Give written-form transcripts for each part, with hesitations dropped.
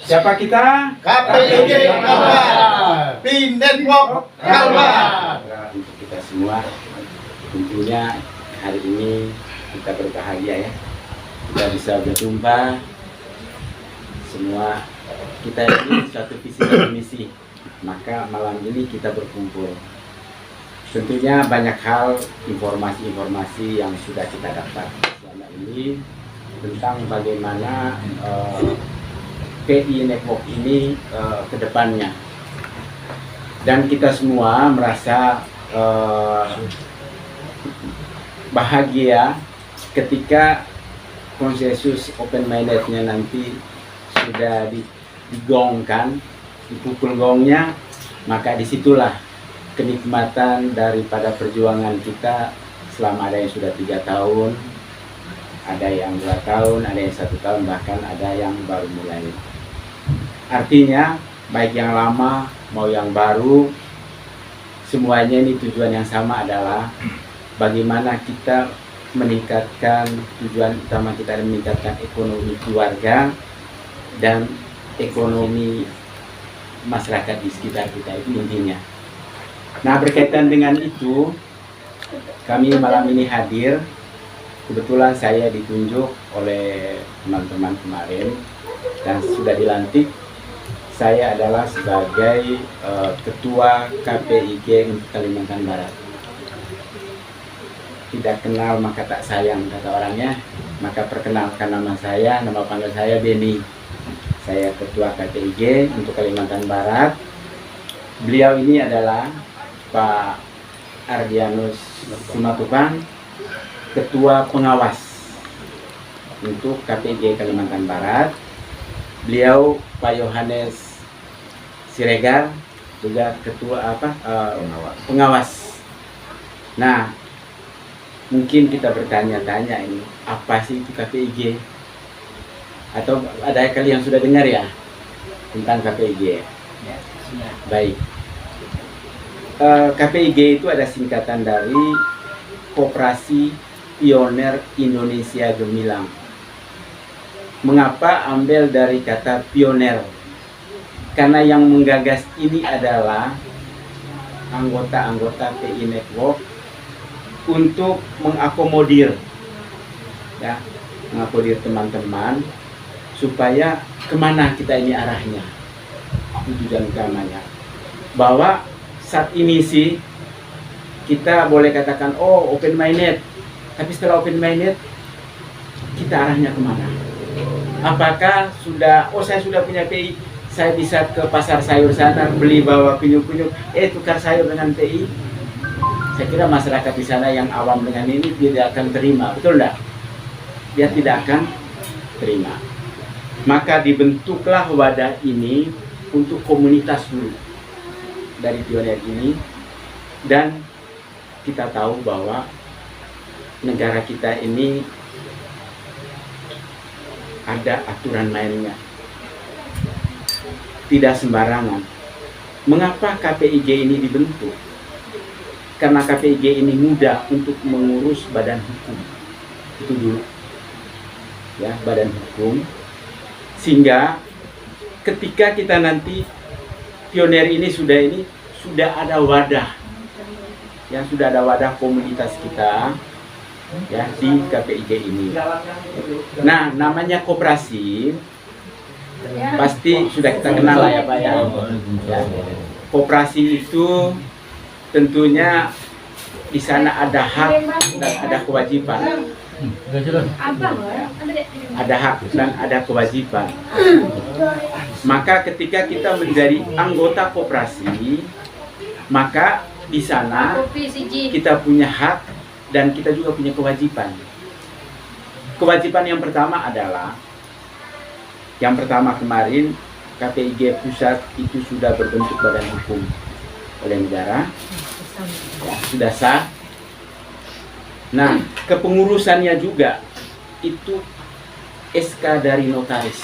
Siapa kita? KPIG Kalbar, Pin Network Kalbar. Untuk kita semua, tentunya hari ini kita berbahagia ya. Kita bisa berjumpa semua, kita ini suatu visi dan misi. Maka malam ini kita berkumpul. Tentunya banyak hal, informasi-informasi yang sudah kita dapat selama ini tentang bagaimana PI Network ini ke depannya. Dan kita semua merasa bahagia ketika konsensus open minded-nya nanti sudah digongkan, dipukul gongnya, maka disitulah kenikmatan daripada perjuangan kita selama ada yang sudah 3 tahun, ada yang 2 tahun, ada yang 1 tahun, bahkan ada yang baru mulai. Artinya baik yang lama mau yang baru, semuanya ini tujuan yang sama adalah bagaimana kita meningkatkan, tujuan utama kita adalah meningkatkan ekonomi keluarga dan ekonomi masyarakat di sekitar kita, itu intinya. Nah, berkaitan dengan itu, kami malam ini hadir. Kebetulan saya ditunjuk oleh teman-teman kemarin dan sudah dilantik. Saya adalah sebagai Ketua KPIG untuk Kalimantan Barat. Tidak kenal maka tak sayang, kata orangnya. Maka perkenalkan nama saya, nama panggil saya Beni. Saya Ketua KPIG untuk Kalimantan Barat. Beliau ini adalah Pak Ardianus Simatupang, Ketua Pengawas untuk KPIG Kalimantan Barat. Beliau Pak Yohanes Siregar, juga Ketua Pengawas. Nah, mungkin kita bertanya-tanya ini, apa sih itu KPIG? Atau ada kali yang sudah dengar ya tentang KPIG? Ya, baik. KPIG itu ada singkatan dari Koperasi Pioner Indonesia Gemilang. Mengapa ambil dari kata pioner? Karena yang menggagas ini adalah anggota-anggota PI Network untuk mengakomodir, ya, mengakomodir teman-teman supaya kemana kita ini arahnya. Itu tujuan utamanya. Bahwa saat ini sih kita boleh katakan oh open minded, tapi setelah open minded kita arahnya kemana? Apakah sudah saya sudah punya PI, saya bisa ke pasar sayur sana beli bawa kunyuk-kunyuk, tukar sayur dengan PI? Saya kira masyarakat di sana yang awam dengan ini tidak akan terima, betul enggak? Dia tidak akan terima. Maka dibentuklah wadah ini untuk komunitas dulu dari pionir ini, dan kita tahu bahwa negara kita ini ada aturan mainnya, tidak sembarangan. Mengapa KPIG ini dibentuk? Karena KPIG ini mudah untuk mengurus badan hukum, itu dulu ya, badan hukum, sehingga ketika kita nanti pionir ini sudah ada wadah, yang sudah ada wadah komunitas kita ya di KPIG ini. Nah, namanya koperasi pasti sudah kita kenal lah ya Pak ya. Koperasi itu tentunya di sana ada hak dan ada kewajiban. Ada hak dan ada kewajiban. Maka ketika kita menjadi anggota koperasi, maka di sana kita punya hak dan kita juga punya kewajiban. Kewajiban yang pertama adalah, yang pertama kemarin KPIG pusat itu sudah berbentuk badan hukum oleh negara, ya, sudah sah. Nah, kepengurusannya juga itu SK dari notaris,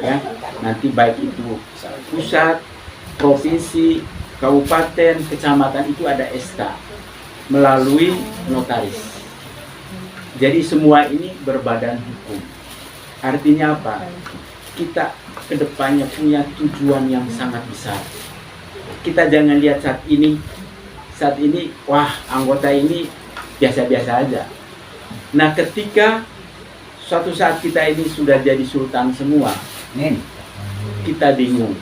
ya. Nanti baik itu pusat, provinsi, kabupaten, kecamatan itu ada SK melalui notaris. Jadi semua ini berbadan hukum. Artinya apa? Kita kedepannya punya tujuan yang sangat besar. Kita jangan lihat saat ini, wah anggota ini biasa-biasa aja. Nah ketika suatu saat kita ini sudah jadi sultan semua, kita bingung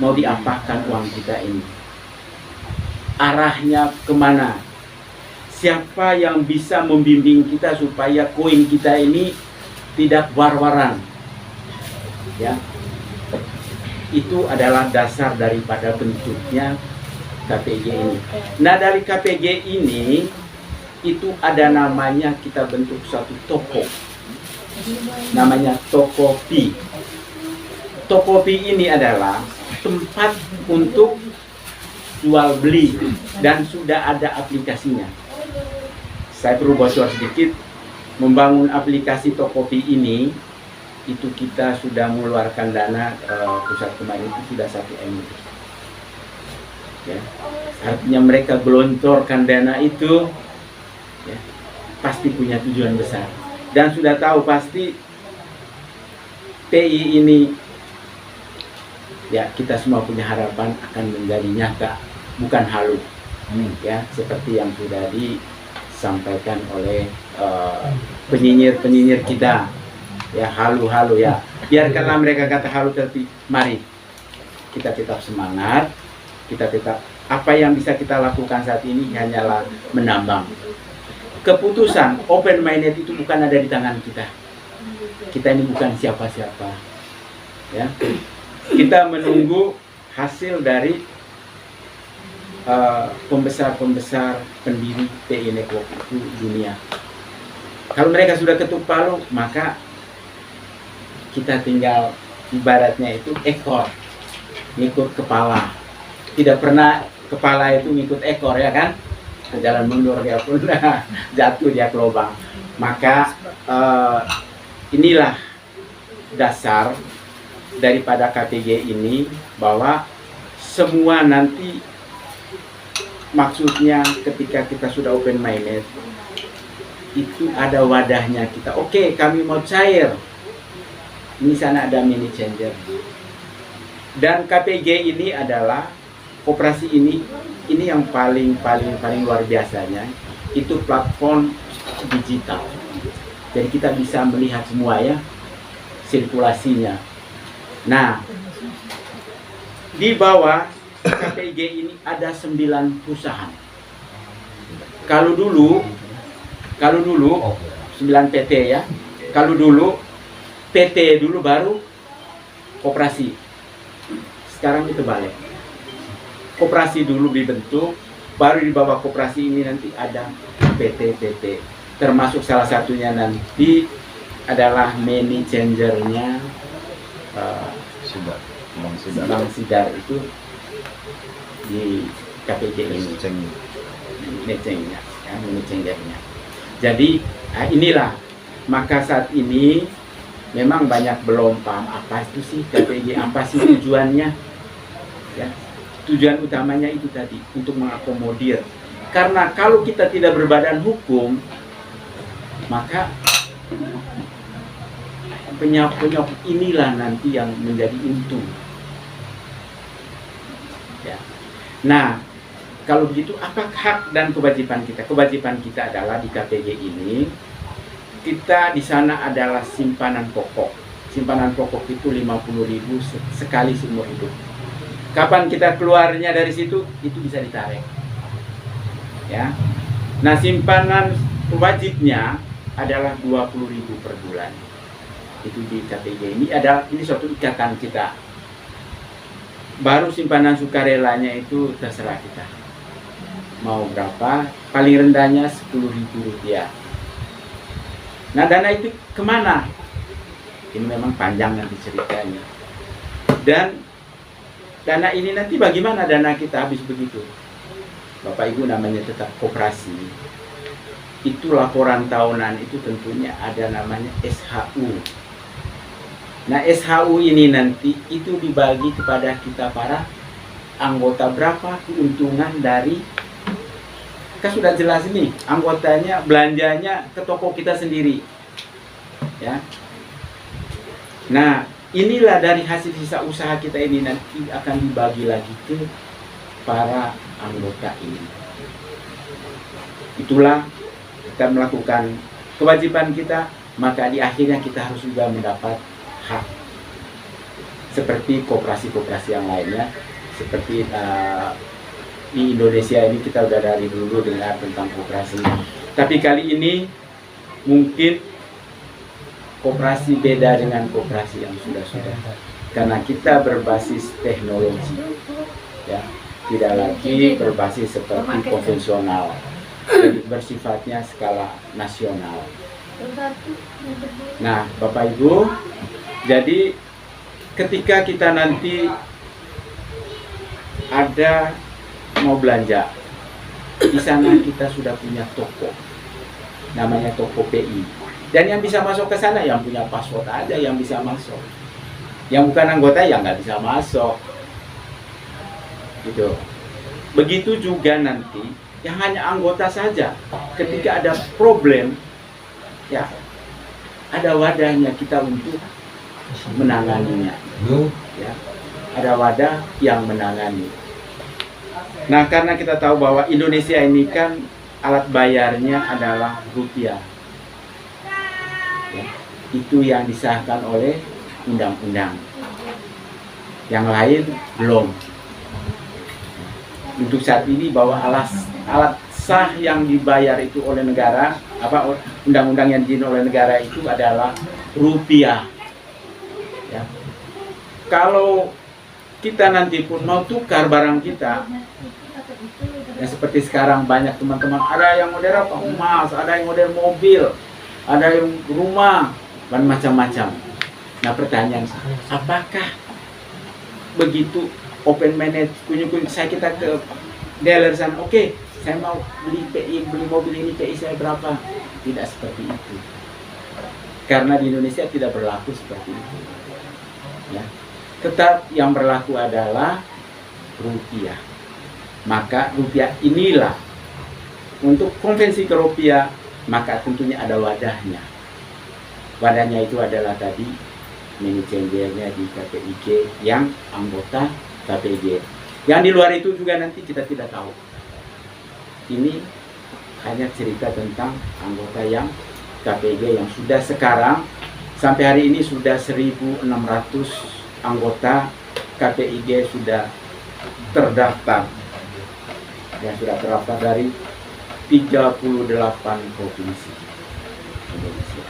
mau diapakan uang kita ini, arahnya kemana, siapa yang bisa membimbing kita supaya koin kita ini tidak war-waran, ya. Itu adalah dasar daripada bentuknya KPG ini. Nah dari KPG ini itu ada namanya, kita bentuk suatu toko, namanya Tokopi. Tokopi ini adalah tempat untuk jual beli dan sudah ada aplikasinya. Saya perlu bocor sedikit, membangun aplikasi Tokopi ini itu kita sudah mengeluarkan dana pusat kemarin itu sudah 1 M. Ya. Artinya mereka gelontorkan dana itu, ya, pasti punya tujuan besar dan sudah tahu pasti TI ini, ya, kita semua punya harapan akan menjadi nyata, bukan halu. Ya, seperti yang sudah disampaikan oleh penyinyir kita, ya, halu-halu, ya. Biarkanlah mereka kata halu, tapi mari kita tetap semangat, kita tetap, apa yang bisa kita lakukan saat ini hanyalah menambang. Keputusan open minded itu bukan ada di tangan kita. Kita ini bukan siapa-siapa, ya. Kita menunggu hasil dari pembesar-pembesar pendiri TI Network itu dunia. Kalau mereka sudah ketuk palu, maka kita tinggal ibaratnya itu ekor ngikut kepala. Tidak pernah kepala itu ngikut ekor, ya kan? Jalan mundur dia pun jatuh dia ke lubang. Maka inilah dasar daripada KPG ini, bahwa semua nanti maksudnya ketika kita sudah open minded itu ada wadahnya kita. Oke, kami mau cair. Ini sana ada mini changer. Dan KPG ini adalah operasi ini yang paling luar biasanya, itu platform digital. Jadi kita bisa melihat semua, ya, sirkulasinya. Nah, di bawah KPG ini ada 9 perusahaan. Kalau dulu 9 PT, ya. Kalau dulu PT dulu baru koperasi. Sekarang itu balik. Koperasi dulu dibentuk, baru di bawah koperasi ini nanti ada PT-PT. Termasuk salah satunya nanti adalah mini changernya Bang Sidar itu di KPG ini. Mini changernya. Jadi inilah, maka saat ini memang banyak belum paham apa itu sih KPG, apa sih tujuannya, ya. Tujuan utamanya itu tadi, untuk mengakomodir. Karena kalau kita tidak berbadan hukum, maka penyok-penyok inilah nanti yang menjadi untung, ya. Nah, kalau begitu apa hak dan kewajiban kita? Kewajiban kita adalah di KPG ini, kita di sana adalah simpanan pokok. Simpanan pokok itu 50.000 sekali seumur hidup. Kapan kita keluarnya dari situ, itu bisa ditarik, ya. Nah, simpanan wajibnya adalah 20.000 per bulan. Itu di KPG ini suatu ikatan kita. Baru simpanan sukarelanya itu terserah kita mau berapa, paling rendahnya 10.000 rupiah. Nah, dana itu kemana? Ini memang panjang nanti ceritanya. Dan dana ini nanti bagaimana dana kita habis begitu? Bapak Ibu, namanya tetap koperasi. Itu laporan tahunan itu tentunya ada namanya SHU. Nah, SHU ini nanti itu dibagi kepada kita para anggota, berapa keuntungan dari, kan sudah jelas nih, anggotanya belanjanya ke toko kita sendiri, ya. Nah, inilah dari hasil sisa usaha kita ini nanti akan dibagi lagi ke para anggota ini. Itulah kita melakukan kewajiban kita, maka di akhirnya kita harus juga mendapat hak seperti koperasi-koperasi yang lainnya. Seperti di Indonesia ini kita udah dari dulu dengar tentang koperasi, tapi kali ini mungkin koperasi beda dengan koperasi yang sudah-sudah, karena kita berbasis teknologi, ya, tidak lagi berbasis seperti konvensional, jadi bersifatnya skala nasional. Nah, Bapak Ibu, jadi ketika kita nanti ada mau belanja, di sana kita sudah punya toko, namanya toko PI. Dan yang bisa masuk ke sana yang punya password aja yang bisa masuk. Yang bukan anggota yang nggak bisa masuk. Gitu. Begitu juga nanti yang hanya anggota saja, ketika ada problem, ya ada wadahnya kita untuk menanganinya. Ya, ada wadah yang menangani. Nah, karena kita tahu bahwa Indonesia ini kan alat bayarnya adalah rupiah. Ya, itu yang disahkan oleh undang-undang. Yang lain belum. Untuk saat ini bahwa alat sah yang dibayar itu oleh negara, undang-undang yang diizin oleh negara itu adalah rupiah. Ya. Kalau kita nanti pun mau tukar barang kita, ya seperti sekarang banyak teman-teman, ada yang model apa? Emas, ada yang model mobil, ada yang rumah, dan macam-macam. Nah, pertanyaan, apakah begitu open manage, saya kita ke dealer sana, oke, saya mau beli PI, beli mobil ini, PI saya berapa? Tidak seperti itu. Karena di Indonesia tidak berlaku seperti itu. Ya. Tetap yang berlaku adalah rupiah. Maka rupiah inilah untuk konvensi ke rupiah, maka tentunya ada wadahnya. Wadahnya itu adalah tadi money changer-nya di KPIG yang anggota KPIG. Yang di luar itu juga nanti kita tidak tahu. Ini hanya cerita tentang anggota yang KPIG yang sudah sekarang sampai hari ini sudah 1.600 anggota KPIG sudah terdaftar. Yang sudah terdaftar dari 38 provinsi Indonesia.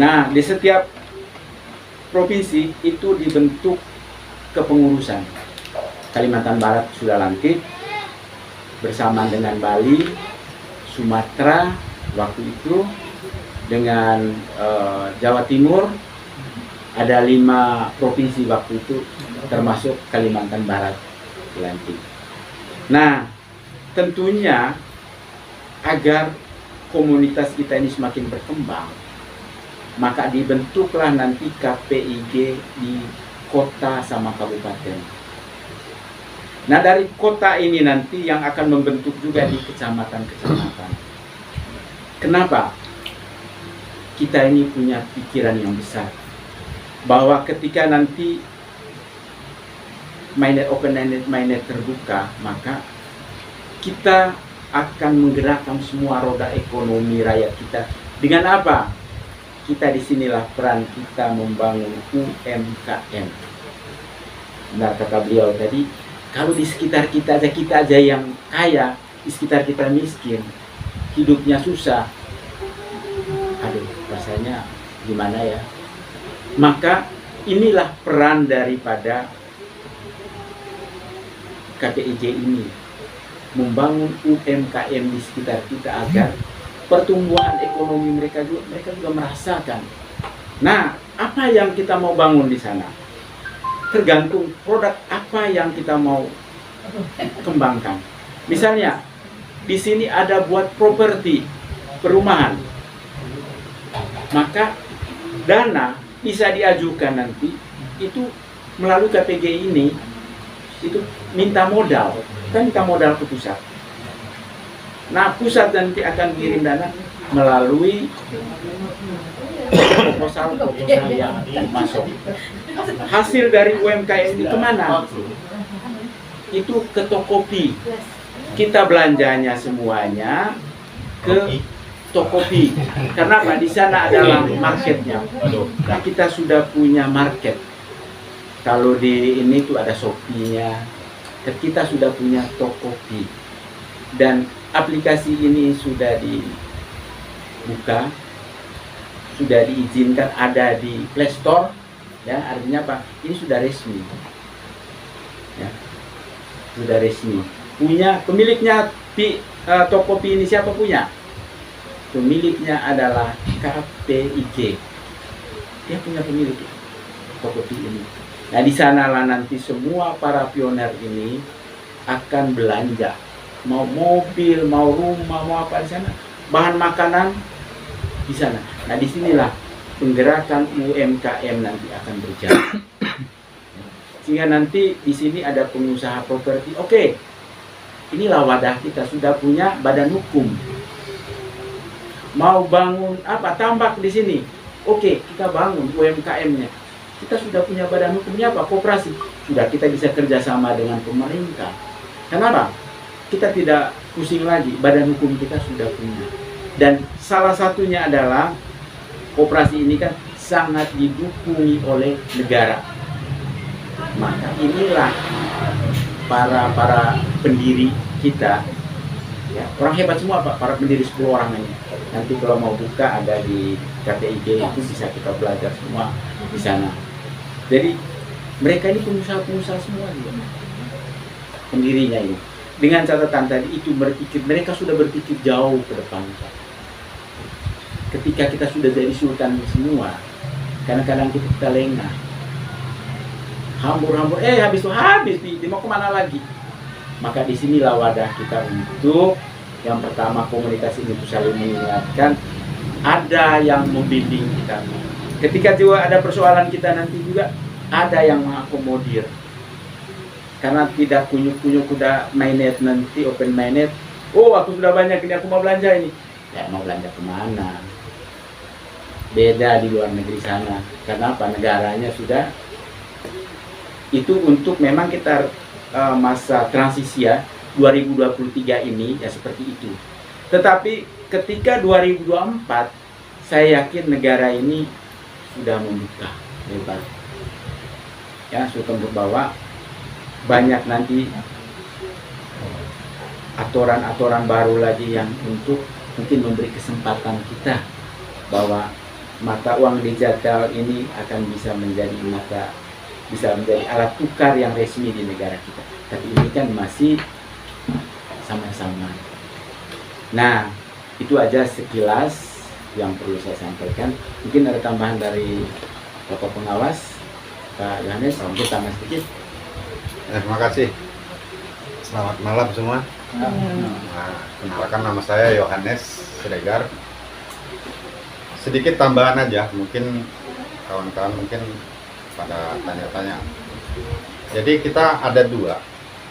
Nah, di setiap provinsi itu dibentuk kepengurusan. Kalimantan Barat sudah lantik bersamaan dengan Bali, Sumatera waktu itu, dengan Jawa Timur. Ada 5 provinsi waktu itu, termasuk Kalimantan Barat dilantik. Nah, tentunya agar komunitas kita ini semakin berkembang, maka dibentuklah nanti KPIG di kota sama kabupaten. Nah, dari kota ini nanti yang akan membentuk juga di kecamatan-kecamatan. Kenapa? Kita ini punya pikiran yang besar, bahwa ketika nanti mainnet terbuka, maka kita akan menggerakkan semua roda ekonomi rakyat kita. Dengan apa? Kita disinilah peran kita membangun UMKM. Benar kata beliau tadi, kalau di sekitar kita aja yang kaya, di sekitar kita miskin, hidupnya susah, aduh rasanya gimana ya. Maka inilah peran daripada KPIG ini, membangun UMKM di sekitar kita agar pertumbuhan ekonomi mereka juga merasakan. Nah, apa yang kita mau bangun di sana? Tergantung produk apa yang kita mau kembangkan. Misalnya, di sini ada buat properti perumahan, maka dana bisa diajukan nanti itu melalui KPIG ini, itu minta modal, kan minta modal ke pusat. Nah, pusat nanti akan kirim dana melalui proposal yang masuk. Hasil dari UMKM ini kemana? Itu ke Tokopedia. Kita belanjanya semuanya ke Tokopedia. Karena Pak, di sana adalah marketnya. Nah, kita sudah punya market. Kalau di ini tuh ada Shopee-nya. Kita sudah punya Tokopedia. Dan aplikasi ini sudah dibuka, sudah diizinkan ada di Play Store. Ya, artinya apa? Ini sudah resmi. Ya, sudah resmi. Punya pemiliknya Tokopedia ini siapa punya? Pemiliknya adalah KPIG. Dia punya pemilik Tokopedia ini. Nah, di sanalah nanti semua para pioner ini akan belanja. Mau mobil, mau rumah, mau apa di sana. Bahan makanan di sana. Nah, disinilah penggerakan UMKM nanti akan berjalan. Sehingga nanti di sini ada pengusaha properti. Oke, inilah wadah kita, sudah punya badan hukum. Mau bangun apa tambak di sini, oke, kita bangun UMKM-nya. Kita sudah punya badan hukumnya apa? Koperasi. Sudah, kita bisa kerjasama dengan pemerintah. Kenapa? Kita tidak pusing lagi, badan hukum kita sudah punya. Dan salah satunya adalah koperasi ini kan sangat didukung oleh negara. Maka inilah para pendiri kita. Ya, orang hebat semua Pak, para pendiri 10 orang ini. Nanti kalau mau buka ada di KPIG itu bisa kita belajar semua di sana. Jadi mereka ini pengusaha-pengusaha semua juga. Pendirinya ini. Dengan catatan tadi itu mereka sudah berpikir jauh ke depan Pak. Ketika kita sudah jadi sultan semua, kadang-kadang kita lengah. Hambur-hambur, habis mau kemana lagi? Maka disinilah wadah kita untuk yang pertama komunikasi itu saling mengingatkan, ada yang membimbing kita. Ketika juga ada persoalan kita nanti juga ada yang mengakomodir. Karena tidak kunyuk-kunyuk udah mainnet nanti open mainnet. Oh, aku sudah banyak ini, aku mau belanja ini. Ya, mau belanja kemana? Beda di luar negeri sana. Karena apa? Negaranya sudah itu untuk memang kita masa transisi ya 2023 ini ya seperti itu. Tetapi ketika 2024 saya yakin negara ini sudah membuka lebar. Ya, sudah membawa banyak nanti aturan-aturan baru lagi yang untuk mungkin memberi kesempatan kita bahwa mata uang digital ini akan bisa menjadi alat tukar yang resmi di negara kita. Tapi ini kan masih sama-sama. Nah, itu aja sekilas yang perlu saya sampaikan. Mungkin ada tambahan dari Bapak Pengawas, Pak Yohanes, mungkin tambah sedikit. Terima kasih. Selamat malam semua. Nah, kenalkan nama saya Yohanes Siregar. Sedikit tambahan aja, mungkin kawan-kawan mungkin pada tanya-tanya. Jadi kita ada dua,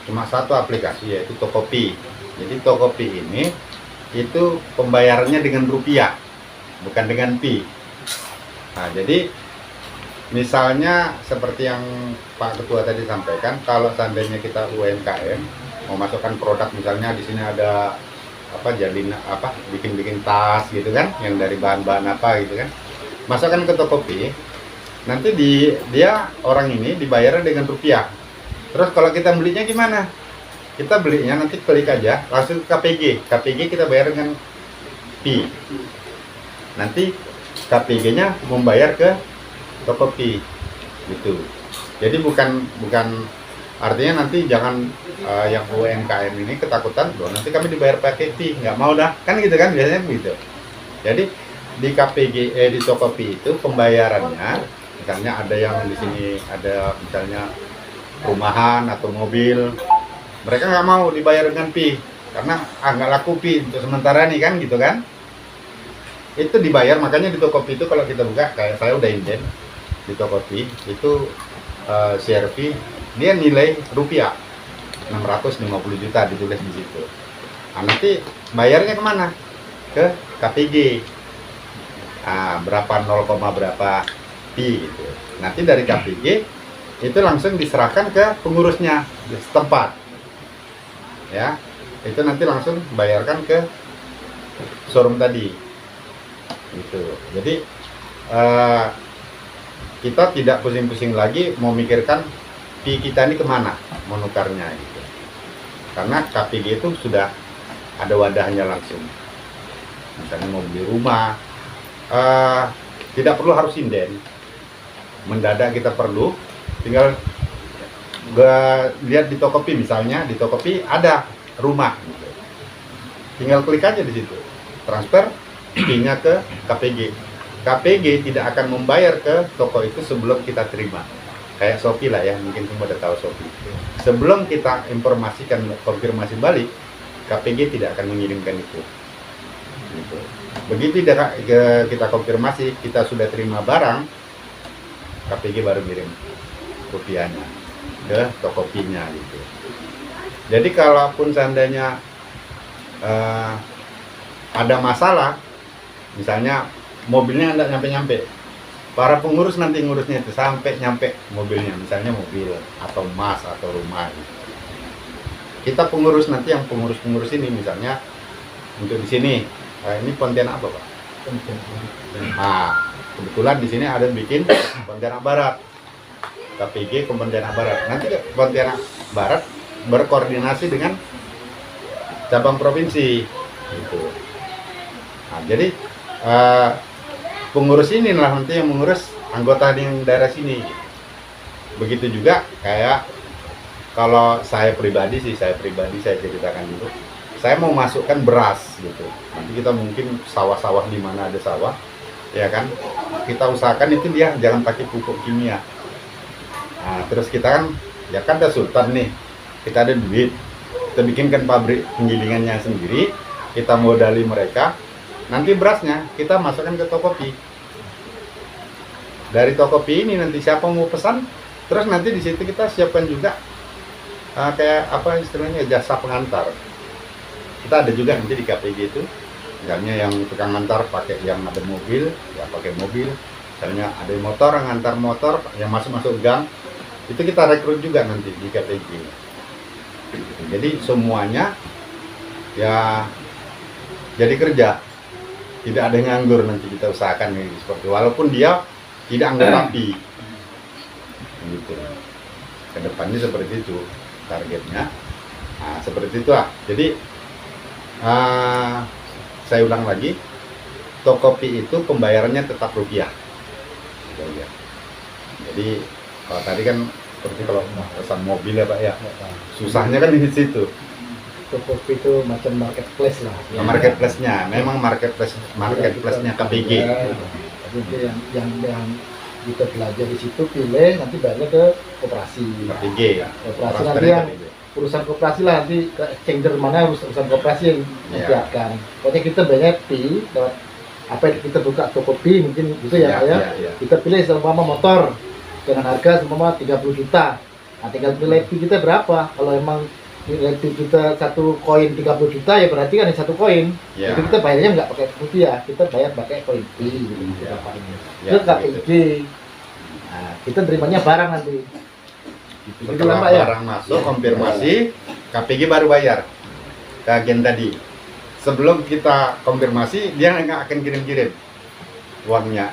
cuma satu aplikasi yaitu Tokopedia. Jadi Tokopedia ini itu pembayarannya dengan rupiah, bukan dengan pi. Nah, jadi misalnya seperti yang Pak Ketua tadi sampaikan, kalau seandainya kita UMKM mau masukkan produk, misalnya di sini ada bikin tas gitu kan, yang dari bahan-bahan apa gitu kan, masukkan ke Tokopedia. Nanti dia orang ini dibayar dengan rupiah. Terus kalau kita belinya gimana? Kita belinya nanti klik aja langsung ke KPG. KPG kita bayar dengan pi. Nanti KPG-nya membayar ke Tokopedia gitu. Jadi bukan artinya nanti jangan yang UMKM ini ketakutan loh nanti kami dibayar pakai pi, nggak mau dah. Kan gitu kan biasanya begitu. Jadi di KPG di Tokopedia itu pembayarannya misalnya ada yang di sini ada misalnya rumahan atau mobil, mereka nggak mau dibayar dengan pi karena nggak laku pi untuk sementara nih kan gitu kan. Itu dibayar, makanya di Tokopedia itu kalau kita buka kayak saya udah inden di Tokopedia itu CRV dia nilai rupiah 650 juta ditulis di situ. Nah, nanti bayarnya kemana? Ke KPG. berapa 0, berapa pi gitu. Nanti dari KPG itu langsung diserahkan ke pengurusnya di setempat. Ya, itu nanti langsung bayarkan ke showroom tadi. Gitu. Jadi kita tidak pusing-pusing lagi mau mikirkan pi kita ini kemana mau nukarnya gitu. Karena KPG itu sudah ada wadahnya langsung. Misalnya mau beli rumah, tidak perlu harus sinden. Mendadak kita perlu, tinggal lihat di Tokopedia misalnya, di Tokopedia ada rumah, gitu. Tinggal klik aja di situ, transfer PIN-nya ke KPG. KPG tidak akan membayar ke toko itu sebelum kita terima. Kayak Shopee lah ya, mungkin semua udah tahu Shopee. Sebelum kita informasikan konfirmasi balik, KPG tidak akan mengirimkan itu. Gitu. Begitu kita konfirmasi, kita sudah terima barang, KPG baru kirim rupiahnya ke Tokopedia gitu. Jadi kalaupun seandainya ada masalah, misalnya mobilnya nggak nyampe-nyampe, para pengurus nanti ngurusnya itu sampai nyampe mobilnya, misalnya mobil atau emas atau rumah gitu. Kita pengurus nanti yang pengurus ini misalnya untuk di sini, ini Pontianak apa Pak? Kebetulan di sini ada bikin Pontianak Barat, KPG ke Pontianak Barat. Nanti Pontianak Barat berkoordinasi dengan cabang provinsi, gitu. Nah, jadi pengurus ini lah nanti yang mengurus anggota di daerah sini. Begitu juga kayak kalau saya pribadi saya ceritakan dulu. Saya mau masukkan beras, gitu. Nanti kita mungkin sawah-sawah di mana ada sawah. Ya kan, kita usahakan itu dia jangan pakai pupuk kimia. Nah, terus kita kan, ya kan ada sultan nih, kita ada duit, kita bikinkan pabrik penggilingannya sendiri, kita modali mereka, nanti berasnya kita masukkan ke Tokopedia. Dari Tokopedia ini nanti siapa mau pesan, terus nanti di situ kita siapkan juga kayak apa istilahnya jasa pengantar. Kita ada juga nanti di KPG itu. Misalnya yang tukang antar pakai yang ada mobil, ya pakai mobil. Misalnya ada motor, yang antar motor, yang masuk gang, itu kita rekrut juga nanti di KPG. Jadi semuanya ya jadi kerja, tidak ada nganggur nanti kita usahakan seperti walaupun dia tidak anggota PI. Gitu. Kedepannya seperti itu targetnya. Nah, seperti itu lah. Jadi saya ulang lagi, Tokopedia itu pembayarannya tetap rupiah. Jadi kalau tadi kan seperti kalau pesan mobil ya Pak ya, susahnya kan di situ. Tokopedia itu macam marketplace lah. Marketplace-nya, memang marketplace-nya KPG. Jadi yang kita belajar di situ pilih nanti bayarnya ke koperasi. KPG ya. Koperasi nanti yang urusan koperasi lah, nanti ke exchanger mana urusan koperasi yang membiarkan. Pokoknya kita banyak lewat apa yang kita buka Tokopedia mungkin gitu ya. Kita pilih seumpama motor dengan harga seumpama 30 juta. Nah, tinggal pilih fee kita berapa. Kalau emang nilai fee kita satu koin 30 juta ya berarti kan satu koin. Jadi kita bayarnya nggak pakai rupiah, kita bayar pakai koin fee gitu. Itu KPG. Nah, kita terimanya barang nanti. Setelah barang masuk, konfirmasi, KPG baru bayar ke agen tadi. Sebelum kita konfirmasi, dia nggak akan kirim-kirim uangnya,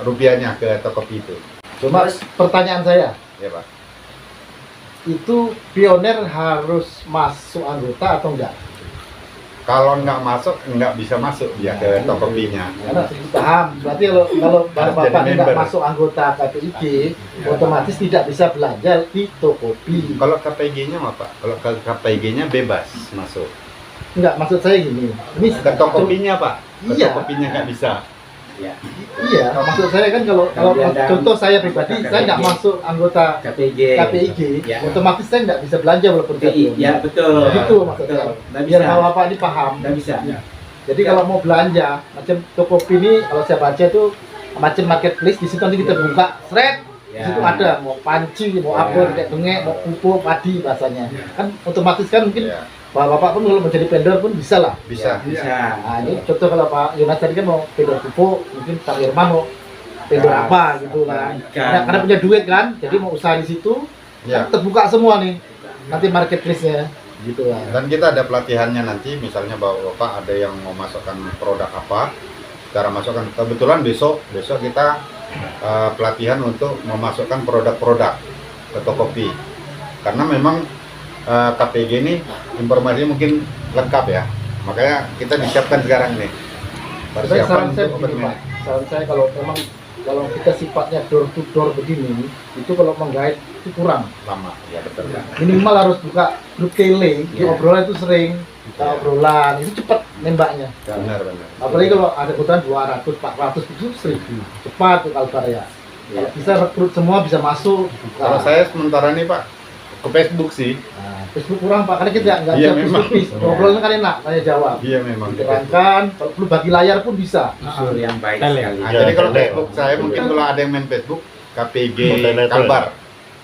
rupiahnya ke Tokopedia itu. Cuma pertanyaan saya, Ya Pak. itu pioner harus masuk anggota atau enggak? Kalau nggak masuk, nggak bisa masuk dia ke Tokopedia-nya. Karena paham, berarti kalau bapak nggak masuk anggota KPIG, otomatis tidak bisa belanja di Tokopedia. Kalau KPG-nya apa? Kalau KPG-nya bebas masuk. Enggak, maksud saya gini, ini Ke Tokopedia Pak. Ke Iya. Tokopedia nggak bisa. iya, maksud saya kan kalau contoh saya pribadi, saya nggak masuk anggota KPIG, otomatis saya nggak bisa belanja walaupun PI, ya betul. Itu maksud saya. Biar bapak ini paham. Nggak bisa. Jadi kalau mau belanja, macam Tokopedia ini, kalau saya baca itu macam marketplace, di situ nanti kita buka, di situ ada mau panci, mau apa, kayak bengek, mau pupuk, padi bahasanya. Kan otomatis kan mungkin Bapak pun kalau menjadi vendor pun bisa lah. Bisa. Bisa. Nah, ini contoh kalau Pak Yonas tadi kan mau vendor pupuk, mungkin Pak Irman mau vendor Gas, apa gitu kan. ikan. Karena punya duit kan, jadi mau usaha di situ, Ya. kan terbuka semua nih. Nanti marketplace-nya gitu lah. Dan kita ada pelatihannya nanti, misalnya Bapak ada yang mau masukkan produk apa, cara masukkan. Kebetulan besok kita pelatihan untuk memasukkan produk-produk ke Tokopedia. Karena memang KPG ini informasinya mungkin lengkap ya, makanya kita disiapkan sekarang nih. Tapi Persiapan saran saya untuk begini open Pak, saran saya kalau memang kalau kita sifatnya door to door begini, itu kalau menggait itu kurang. lama, ya betul kan. Minimal harus buka grup tele, di Ya. obrolan itu sering, Ya. obrolan itu cepat nembaknya. Benar. Apalagi kalau ada kebutuhan 200, 400 itu 1000, cepat tuh Kalbar ya. Kalau bisa rekrut semua bisa masuk. Kalau saya sementara ini Pak ke Facebook sih. Nah, Facebook kurang Pak, karena kita nggak Iya, bisa memang. face to face. Ngobrolnya kan enak, tanya jawab. Iya memang. Diterangkan, kalau perlu bagi layar pun bisa. Usul yang baik Tele. sekali. Nah, Ya, jadi kalau tele. Facebook saya mungkin kalau ada yang main Facebook KPG Tele. Kalbar.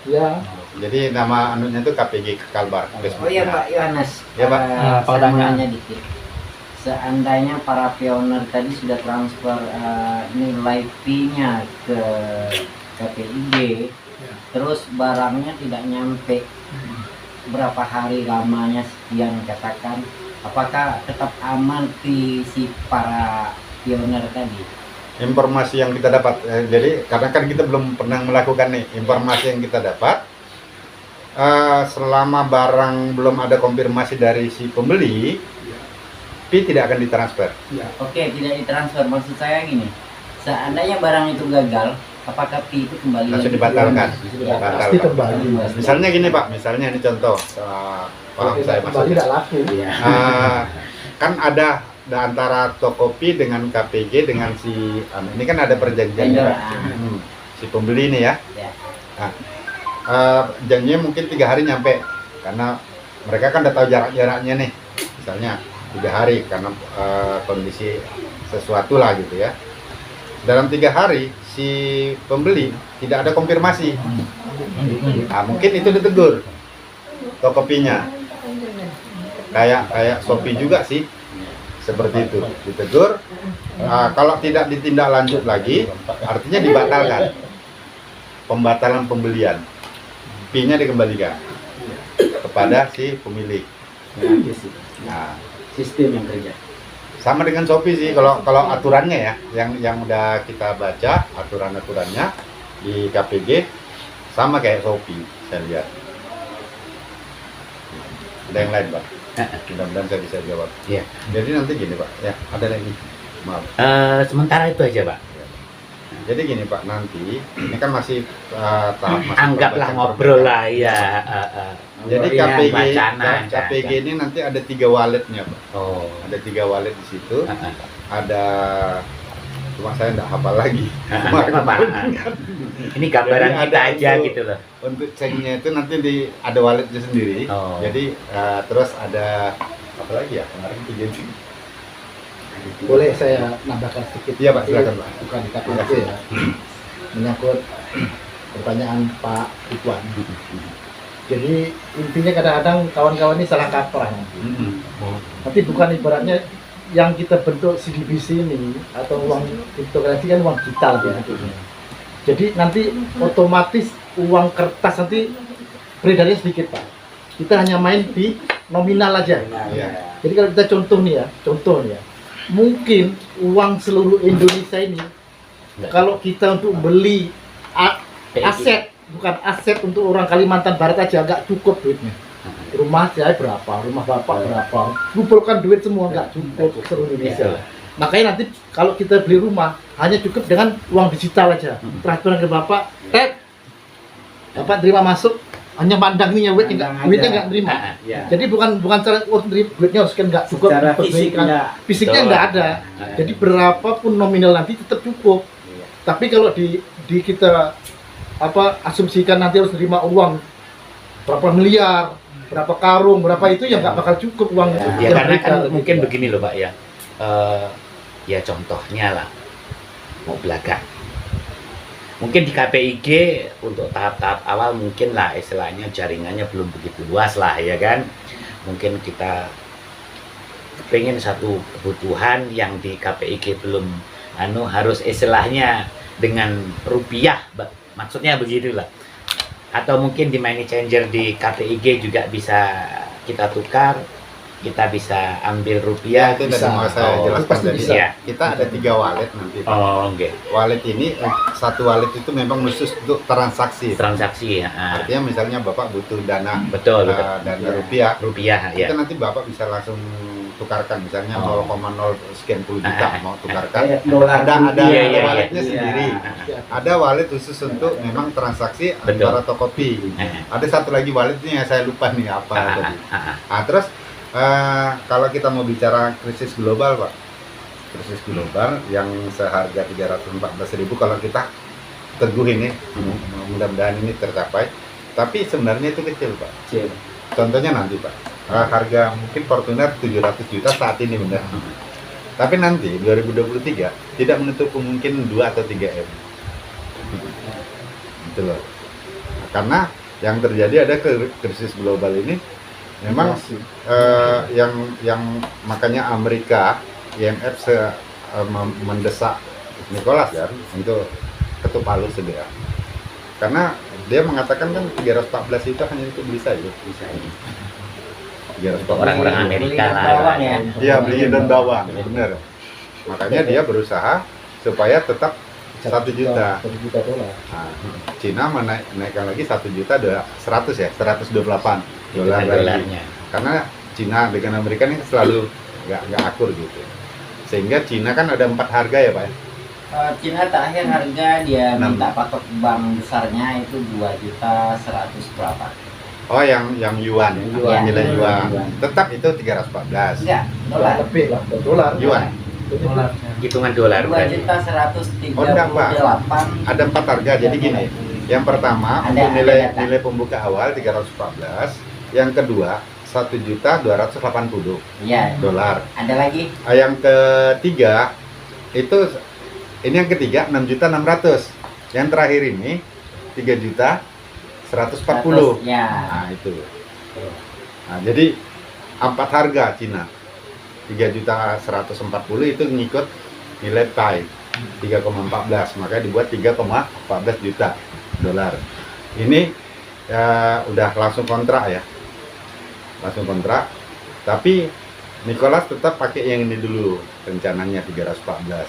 Ya, Jadi nama anunya itu KPG Kalbar. Oh iya Pak Yohanes, Ya, Pak. Pak saya mau Dangan. nanya dikit. Seandainya para pioner tadi sudah transfer nilai fee-nya ke KPIG, terus barangnya tidak nyampe, berapa hari lamanya sekian katakan, apakah tetap aman fee si para pioner tadi? Informasi yang kita dapat, jadi karena kan kita belum pernah melakukan nih, informasi yang kita dapat selama barang belum ada konfirmasi dari si pembeli, fee tidak akan ditransfer. Oke, tidak ditransfer. Maksud saya gini, seandainya barang itu gagal, apakah fee itu kembali Langsung lagi? dibatalkan. pasti Dibatalkan. kembali. Misalnya gini Pak, misalnya ini contoh, paham Kalau saya kembali maksudnya. tidak laku. Iya. Kan ada antara Tokopedia dengan KPG dengan si ini kan ada perjanjiannya Vendor, Pak. Si pembeli ini ya. Ya. Janjinya mungkin 3 hari nyampe karena mereka kan udah tahu jarak-jaraknya nih, misalnya 3 hari karena kondisi sesuatu lah gitu ya. Dalam 3 hari si pembeli tidak ada konfirmasi, mungkin itu ditegur Tokopedia-nya. Kayak Shopee juga sih seperti itu, ditegur. Kalau tidak ditindaklanjut lagi, artinya dibatalkan, pembatalan pembelian, fee-nya dikembalikan kepada si pemilik. Nanti sih. Nah, Sistem yang kerja. sama dengan Shopee sih kalau aturannya ya, yang udah kita baca aturannya di KPG sama kayak Shopee saya lihat. Ada yang lain Pak? Mudah-mudahan saya bisa jawab. Iya. Jadi nanti gini Pak, ya ada lagi. Maaf. Sementara itu aja Pak. Jadi gini Pak, nanti ini kan masih tahap masih Anggaplah pembacaan ngobrol permukaan. lah ya. Jadi Iya, KPG, bacaan aja. KPG ini nanti ada 3 walletnya Pak. Oh. Ada 3 wallet di situ. Heeh. Ada, cuma saya nggak hafal lagi. Nggak apa-apa. Ini gambaran Jadi kita ada aja untuk- gitu loh. Untuk ceknya itu nanti ada walletnya sendiri. Oh. Jadi terus ada apa lagi ya kemarin agensi. Boleh saya nambahkan sedikit? Iya, Pak, silakan, Pak. Bukan di KPIG ya. Menyangkut pertanyaan Pak Ridwan. Jadi intinya kadang-kadang kawan-kawan ini salah kaprah. Tapi bukan ibaratnya yang kita bentuk CDBC ini atau uang kriptokurrensi kan uang digital ya. Jadi nanti otomatis uang kertas nanti beredarnya sedikit Pak. Kita hanya main di nominal aja. Iya. Jadi kalau kita contoh nih ya, mungkin uang seluruh Indonesia ini kalau kita untuk beli aset, bukan aset untuk orang Kalimantan Barat aja nggak cukup duitnya. Rumah saya berapa, rumah bapak berapa, kumpulkan duit semua nggak cukup seluruh Indonesia. Makanya nanti kalau kita beli rumah hanya cukup dengan uang digital aja. Transferan ke bapak, bapak terima masuk, hanya pandang ini duitnya nggak terima. Ya. Jadi bukan cara duitnya harus kan nggak cukup, Secara fisik perbaikan. enggak. Fisiknya Betul. nggak ada. Jadi berapapun nominal nanti tetap cukup. Tapi kalau di kita asumsikan nanti harus terima uang berapa miliar, berapa karung, berapa itu yang nggak bakal cukup uang. Ya yang karena kan beredar mungkin gitu. begini loh Pak ya. Ya contohnya lah mau belakang. Mungkin di KPIG untuk tahap-tahap awal mungkin lah istilahnya jaringannya belum begitu luas lah ya kan. mungkin kita pengen satu kebutuhan yang di KPIG belum harus istilahnya dengan rupiah, maksudnya begitulah. Atau mungkin di money changer di KPIG juga bisa kita tukar, kita bisa ambil rupiah. Itu bisa. tadi mau saya Oh, jelaskan pasti tadi. bisa. Kita ada 3 wallet nanti. Pak. Oh, oke. Wallet ini, satu wallet itu memang khusus untuk transaksi. Transaksi ya. Artinya misalnya Bapak butuh dana, Betul, betul. dana rupiah, Rupiah ya. itu nanti Bapak bisa langsung tukarkan, misalnya Oh. 0,0 sekian puluh juta mau tukarkan. Kayak dolar Ada Iya, iya, walletnya iya. sendiri. Ada wallet khusus untuk memang transaksi Betul. antara Tokopedia. Ada satu lagi walletnya yang saya lupa nih apa tadi. Nah, terus kalau kita mau bicara krisis global, Pak, krisis global yang seharga 314.000 kalau kita teguh ini, mudah-mudahan ini tercapai. Tapi sebenarnya itu kecil, Pak. Kecil. Contohnya nanti, Pak, harga mungkin Fortuner 700 juta saat ini benar. Tapi nanti 2023 tidak menutup kemungkinan 2 atau 3 M. Gitu loh. Karena yang terjadi ada krisis global ini memang yang makanya Amerika IMF mendesak Nicholas ya untuk ketuk palu segera. Karena dia mengatakan kan 314 itu hanya untuk beli saja. Bisa. 314. Orang-orang Amerika Beli lah. bawang ya. Iya, beli dan bawang, benar. Makanya dia berusaha supaya tetap 1 juta. 1 juta dolar. Nah, Cina menaikkan lagi 1 juta 100 ya, 128 dolar lagi. Dolarnya. Karena Cina dengan Amerika ini selalu nggak akur gitu. Sehingga Cina kan ada 4 harga ya, Pak. Cina terakhir harga dia Enam. minta patok bank besarnya itu 2.100 berapa? Oh, yang yuan, Yuan. nilai yuan. Yuan. Tetap itu 314. Enggak, dolar. Lebih lah, dolar. Yuan. Dolar. Hitungan dolar berarti. 2.138. Ada 4 harga. Jadi gini, yang pertama Ada- untuk ada nilai data. nilai pembuka awal 314, yang kedua 1.280 Iya, dolar. ada lagi. Yang ketiga itu ini yang ketiga 6.600. Yang terakhir ini 3.140. 100, ya. Nah, itu. Nah, jadi 4 harga Cina. 3.140 itu ngikut nilai PAI 3,14, makanya dibuat 3,14 juta dolar. Ini udah langsung kontrak ya. Langsung kontrak. Tapi Nicholas tetap pakai yang ini dulu, rencananya 314.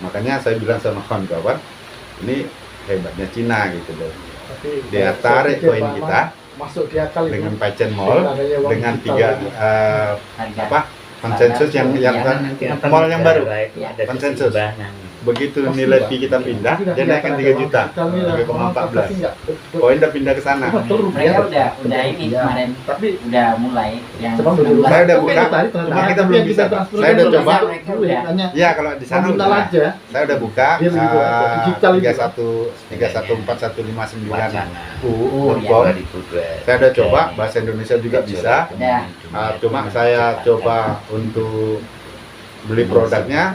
Makanya saya bilang sama kawan-kawan, ini hebatnya Cina gitu loh. Tapi Dia saya tarik pikir, koin Pak, kita masuk di akal itu. dengan Pacen Mall, Adanya uang dengan digital 3 Harga. apa konsensus yang mall yang baru. Ada Konsensus. keseimbangan. Begitu Pasti, nilai Pak. fee kita pindah, Tidak dia naikkan 3 kelihatan juta, ada uang digital nih, orang 3,14. pasti nggak betul. Koin udah pindah ke sana. Betul, Mereka rupiah. udah ini Iya. kemarin Tapi udah mulai yang Coba dulu. 16. Saya udah Tapi buka, tadi cuma ternyata kita yang belum bisa. transfer Saya udah kan coba. Mereka udah. hanya Ya kalau di sana nominal udah. aja. Saya udah buka Dia begitu, digital itu. 314.159 Wacana. Oh, iya. .com. 2002. Saya udah coba bahasa Indonesia juga bisa. Udah. Cuma saya coba untuk beli produknya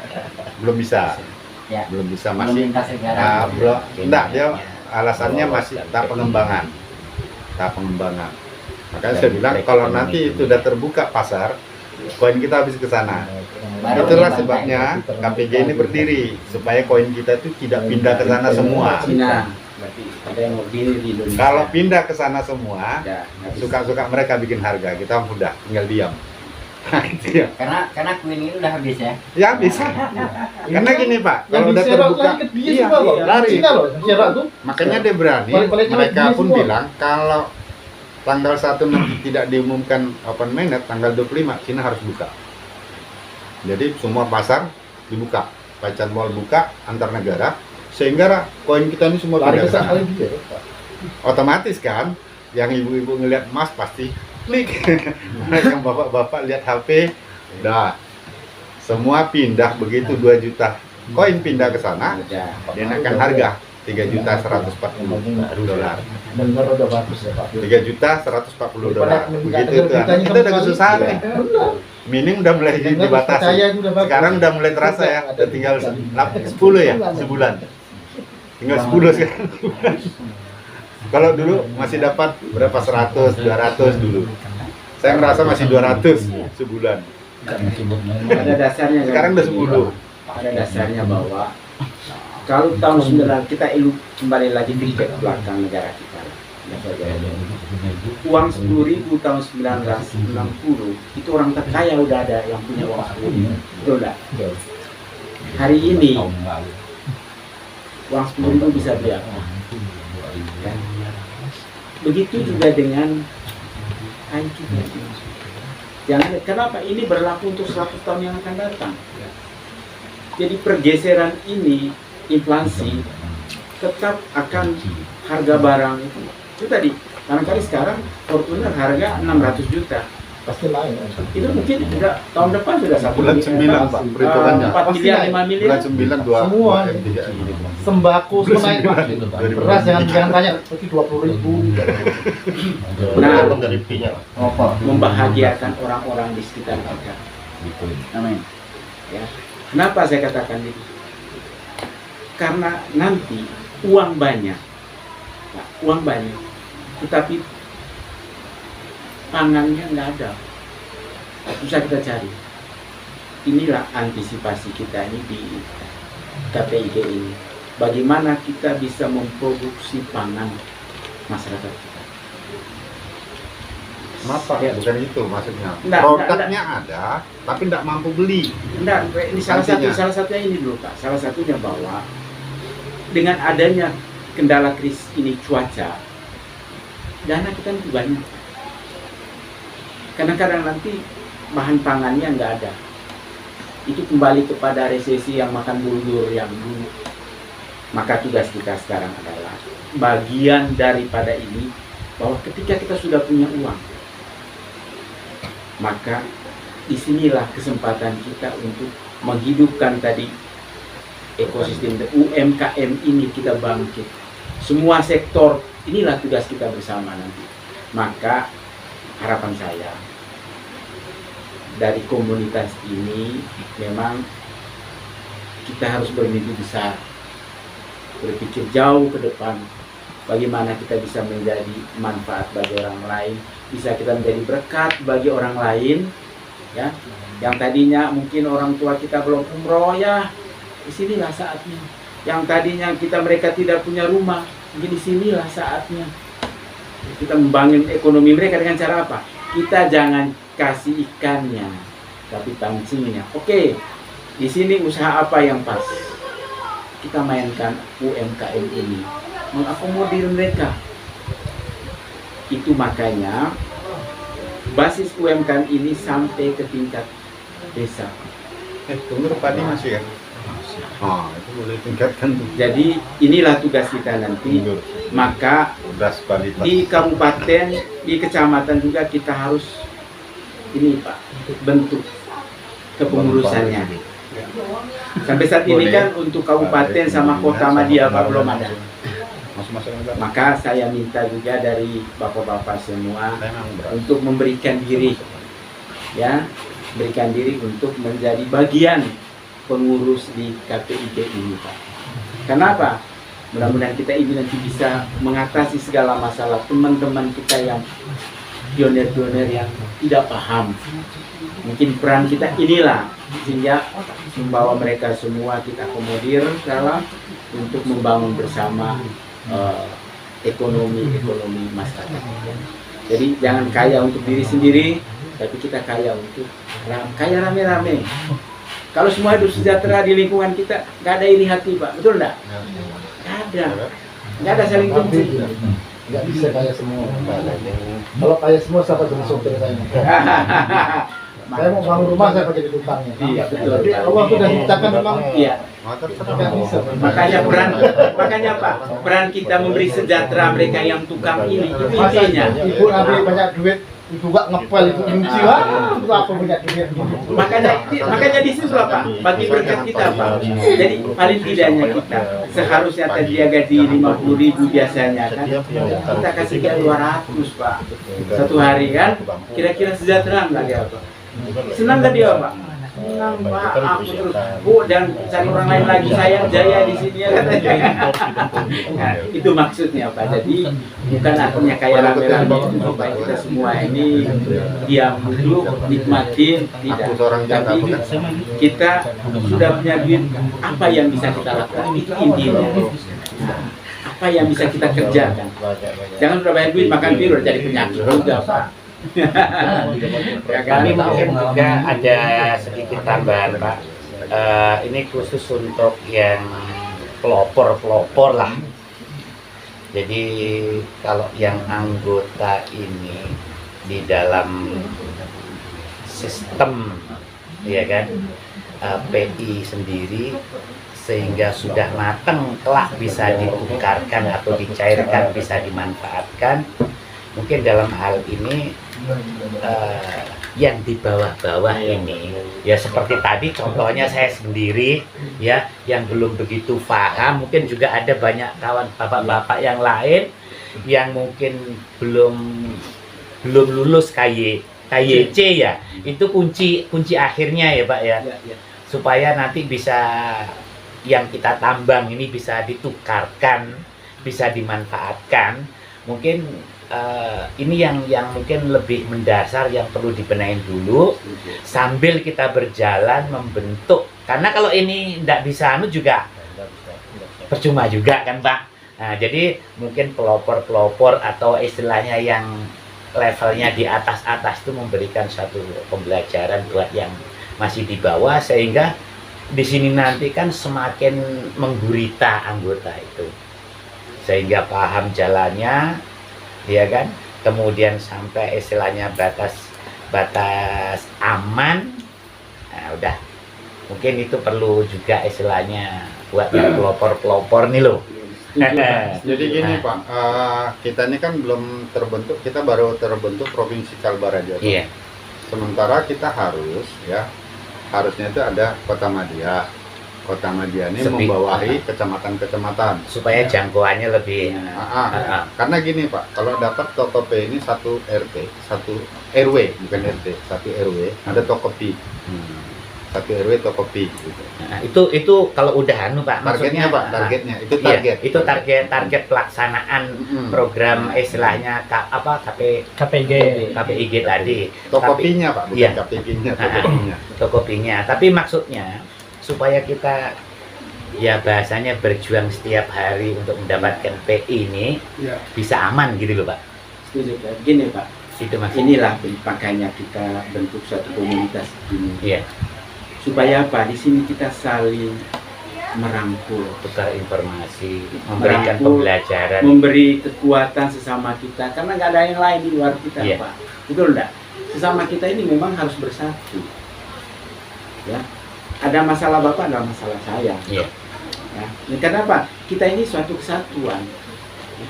belum bisa. Ya. Belum bisa Belum masih. lintas negara. Enggak, dia alasannya masih tahap pengembangan. Tahap pengembangan. Makanya saya bilang kalau nanti itu udah terbuka pasar, koin kita habis ke sana. Baru Itulah dibantai. sebabnya KPG ini berdiri supaya koin kita itu tidak pindah ke sana semua. Cina. Berarti ada yang mau beli di Indonesia. Kalau pindah ke sana semua, Ada, nggak bisa. suka-suka mereka bikin harga, kita mudah tinggal diam. Itu ya. Karena Queen ini udah habis ya. Ya bisa. Karena gini Pak, Yang kalau udah diserok terbuka, lari ke dia iya, juga loh. lari. Cina loh, Cina tuh. Makanya dia berani, Balik-baliknya mereka dia pun semua. bilang kalau tanggal 1 nanti tidak diumumkan open mainnet, tanggal 25 Cina harus buka. Jadi semua pasar dibuka, Pacen Mall buka antar negara, sehingga koin kita ini semua Lari pindah ke ke sana sana. lagi dia. Pak. Otomatis kan, yang ibu-ibu ngelihat emas pasti klik. Yang bapak-bapak lihat HP, dah semua pindah begitu 2 juta koin pindah ke sana, Ada. dia naikkan harga 3.140 dolar. Benar udah bagus ya Pak. 3.140 dolar. Begitu itu. Beritanya Kita sama udah sekali. kesusahan nih. Benar. Mining udah mulai Benar, dibatasi. percaya itu udah bagus. Sekarang udah mulai terasa ya. Udah tinggal 10 ya sebulan. Tinggal 10 sekarang. Kalau dulu masih dapat berapa 100, 200 dulu. Saya merasa masih 200 sebulan. Pada dasarnya kan, Sekarang udah 10. pada dasarnya bahwa kalau tahun 9 kita kembali lagi ke belakang negara kita. Uang 10.000 tahun 1960 itu orang terkaya udah ada yang punya uang 10.000. Betul enggak? Hari ini uang 10.000 bisa beli apa? Kan? Begitu juga dengan kain kita. Jangan, kenapa ini berlaku untuk 100 tahun yang akan datang? Jadi pergeseran ini, inflasi, tetap akan harga barang itu tadi. Barangkali sekarang Fortuner harga 600 juta. Pasti naik. Itu mungkin udah tahun depan sudah 1 Bulan 9 Pak, perhitungannya. 4 miliar, 5 miliar. Bulan 9 2 Semua. Sembako semua naik Pak. Beras jangan tanya, mungkin 20.000. Nah, dari P-nya. membahagiakan orang-orang di sekitar kita. Amin. Ya. Kenapa saya katakan itu? Karena nanti uang banyak, nah, uang banyak, tetapi pangannya nggak ada, susah kita cari. Inilah antisipasi kita ini di KPIG ini. Bagaimana kita bisa memproduksi pangan masyarakat kita. Kenapa? Ya. Bukan itu maksudnya. Nggak, Produknya ada, tapi tidak mampu beli. Enggak, ini salah satunya ini dulu Pak. Salah satunya bahwa dengan adanya kendala krisis ini cuaca, dana kita itu banyak. Kadang-kadang nanti bahan pangannya nggak ada. Itu kembali kepada resesi yang makan bulgur yang dulu. Maka tugas kita sekarang adalah bagian daripada ini, bahwa ketika kita sudah punya uang, maka disinilah kesempatan kita untuk menghidupkan tadi ekosistem UMKM ini, kita bangkit. Semua sektor, inilah tugas kita bersama nanti. Maka harapan saya dari komunitas ini memang kita harus bermimpi besar, berpikir jauh ke depan, bagaimana kita bisa menjadi manfaat bagi orang lain, bisa kita menjadi berkat bagi orang lain, ya. Yang tadinya mungkin orang tua kita belum umroh, ya disinilah saatnya. Yang tadinya mereka tidak punya rumah, mungkin disinilah saatnya kita membangun ekonomi mereka. Dengan cara apa? Kita jangan kasih ikannya, tapi pancingnya. Oke, di sini usaha apa yang pas? Kita mainkan UMKM ini, mengakomodir mereka. Itu makanya basis UMKM ini sampai ke tingkat desa. Tunggu padi masih ya? Oh, itu boleh tingkatkan tuh. Jadi inilah tugas kita nanti. Maka Beras kualitas. di kabupaten, di kecamatan juga kita harus ini Pak, bentuk kepengurusannya. Sampai saat ini kan untuk kabupaten sama kota Madia Pak belum ada. Maka saya minta juga dari bapak-bapak semua untuk memberikan diri, ya, berikan diri untuk menjadi bagian pengurus di KPIG ini Pak. Kenapa? Mudah-mudahan kita ini nanti bisa mengatasi segala masalah teman-teman kita yang pionir-pionir yang tidak paham. Mungkin peran kita inilah sehingga membawa mereka semua kita akomodir dalam untuk membangun bersama ekonomi masyarakat. Jadi jangan kaya untuk diri sendiri, tapi kita kaya untuk kaya rame-rame. Kalau semua hidup sejahtera di lingkungan kita, nggak ada iri hati Pak, betul nggak? Nggak ada saling benci. Nggak bisa kaya semua. Kalau kaya semua siapa jadi sopir saya? Saya mau bangun rumah, saya pakai utangnya. Iya, betul. Jadi Allah sudah menciptakan memang. Iya. Nggak bisa. Makanya Pak, peran kita memberi sejahtera mereka yang tukang ini, itu intinya. Ibu ambil banyak duit, ibu gak ngepel, ibu benci, wah itu apa banyak duit. Makanya di situ Pak, bagi berkat kita Pak. Jadi paling tidaknya kita seharusnya tadi dia gaji 50.000 biasanya kan, kita kasih dia 200 Pak. Satu hari kan, kira-kira sejahtera nggak dia Pak? Senang nggak dia Pak? Tenang Pak, Pak, itu kan aku terus persiapan. Bu dan cari orang lain lagi, saya jaya di sini ya katanya. Nah, itu maksudnya Pak. Jadi bukan artinya kayak rame-rame supaya kita semua ini diam dulu nikmatin, tidak. Aku seorang jaga Tapi bukan. kita sudah punya duit, apa yang bisa kita lakukan itu intinya. Apa yang bisa kita kerjakan. Jangan sudah banyak duit makan pil udah jadi penyakit juga Pak. Ya kan? Kami mungkin juga ada sedikit tambahan Pak. Ini khusus untuk yang pelopor-pelopor lah. Jadi kalau yang anggota ini di dalam sistem ya kan PI sendiri sehingga sudah matang kelak bisa ditukarkan atau dicairkan, bisa dimanfaatkan. Mungkin dalam hal ini yang di bawah-bawah ini ya seperti tadi contohnya saya sendiri ya yang belum begitu paham, mungkin juga ada banyak kawan bapak-bapak yang lain yang mungkin belum lulus KYC ya, itu kunci akhirnya ya Pak ya, supaya nanti bisa yang kita tambang ini bisa ditukarkan, bisa dimanfaatkan. Mungkin ini yang mungkin lebih mendasar yang perlu dibenahin dulu sambil kita berjalan membentuk, karena kalau ini tidak bisa juga percuma juga kan Pak. Nah, jadi mungkin pelopor-pelopor atau istilahnya yang levelnya di atas-atas itu memberikan satu pembelajaran buat yang masih di bawah, sehingga di sini nanti kan semakin menggurita anggota itu, sehingga paham jalannya, ya kan. Kemudian sampai istilahnya batas aman. Nah, udah. Mungkin itu perlu juga istilahnya buat yang pelopor-pelopor nih loh. Jadi gini Pak, kita ini kan belum terbentuk, kita baru terbentuk Provinsi Kalbar aja. Iya. Sementara kita harusnya itu ada Kota Madia. Kota Madia ini Sepi. membawahi kecamatan-kecamatan. Supaya jangkauannya lebih Karena gini Pak, kalau dapat toko P ini satu RT, satu RW, bukan RT, satu RW, ada toko P. Satu RW toko P gitu. Nah, itu kalau udah Pak, Targetnya Pak, targetnya itu target. Iya, itu target pelaksanaan program istilahnya KPIG tadi. Tokopinya Pak, bukan Iya. KPG-nya, tokopinya. Tokopinya. Tapi maksudnya supaya kita ya bahasanya berjuang setiap hari untuk mendapatkan PI ini bisa aman gitu loh Pak. Setuju Pak. Gini Pak, Itu maksudnya. inilah makanya kita bentuk suatu komunitas ini. Iya, Supaya apa? Di sini kita saling merangkul, tukar informasi, memberikan Merangkul, pembelajaran. memberi kekuatan sesama kita, karena nggak ada yang lain di luar kita Iya. Pak. Betul enggak? Sesama kita ini memang harus bersatu. Ya. Ada masalah Bapak, ada masalah saya. Iya. Ya. Kenapa? Kita ini suatu kesatuan. Ya.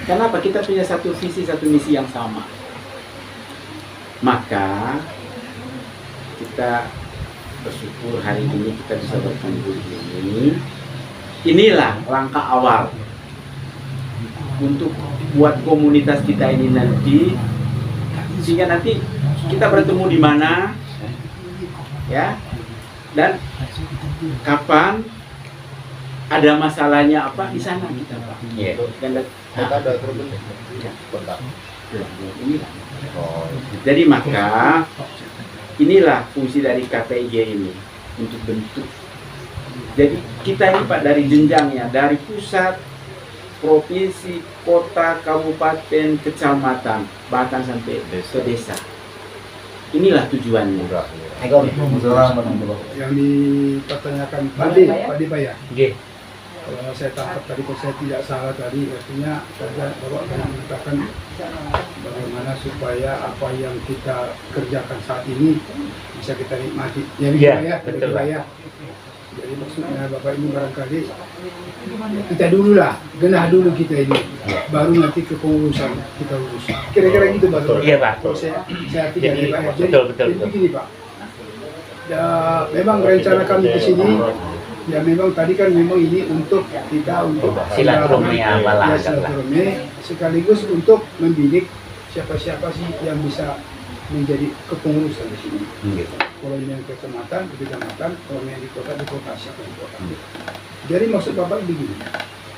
Kenapa? Kita punya satu visi, satu misi yang sama. Maka kita bersyukur hari ini kita bisa berkumpul ini. Inilah langkah awal untuk buat komunitas kita ini nanti, sehingga nanti kita bertemu di mana, ya, dan kapan ada masalahnya apa di sana kita Pak. Iya. Dan Kita ada terbentuk. Bentar. inilah. Oh, Jadi maka inilah fungsi dari KPIG ini untuk bentuk. Jadi kita ini Pak dari jenjangnya, dari pusat, provinsi, kota, kabupaten, kecamatan, bahkan sampai ke desa. Inilah tujuannya. Yang dipertanyakan tadi Pak Dibaya. Oke. Kalau saya tangkap tadi, kalau saya tidak salah tadi, artinya saja Bapak banyak mengatakan bagaimana supaya apa yang kita kerjakan saat ini bisa kita nikmati. Ya, Iya, Pak betul, Dibaya. Jadi maksudnya Bapak ini barangkali kita dulu lah, genah dulu kita ini, baru nanti ke pengurusan kita urus. Kira-kira gitu Pak. Iya, Pak. Kalau saya tidak Jadi, Pak. betul, Jadi betul. begini Pak. Ya, memang rencana kami ke sini. Ya memang tadi kan memang ini untuk kita untuk Silaturahmi apalah, ya, silaturahmi sekaligus untuk membidik siapa-siapa sih yang bisa menjadi kepengurusan di sini. Gitu. Kalau ini yang kecamatan, di kecamatan, kalau yang di kota, siapa di kota. Jadi maksud Bapak begini,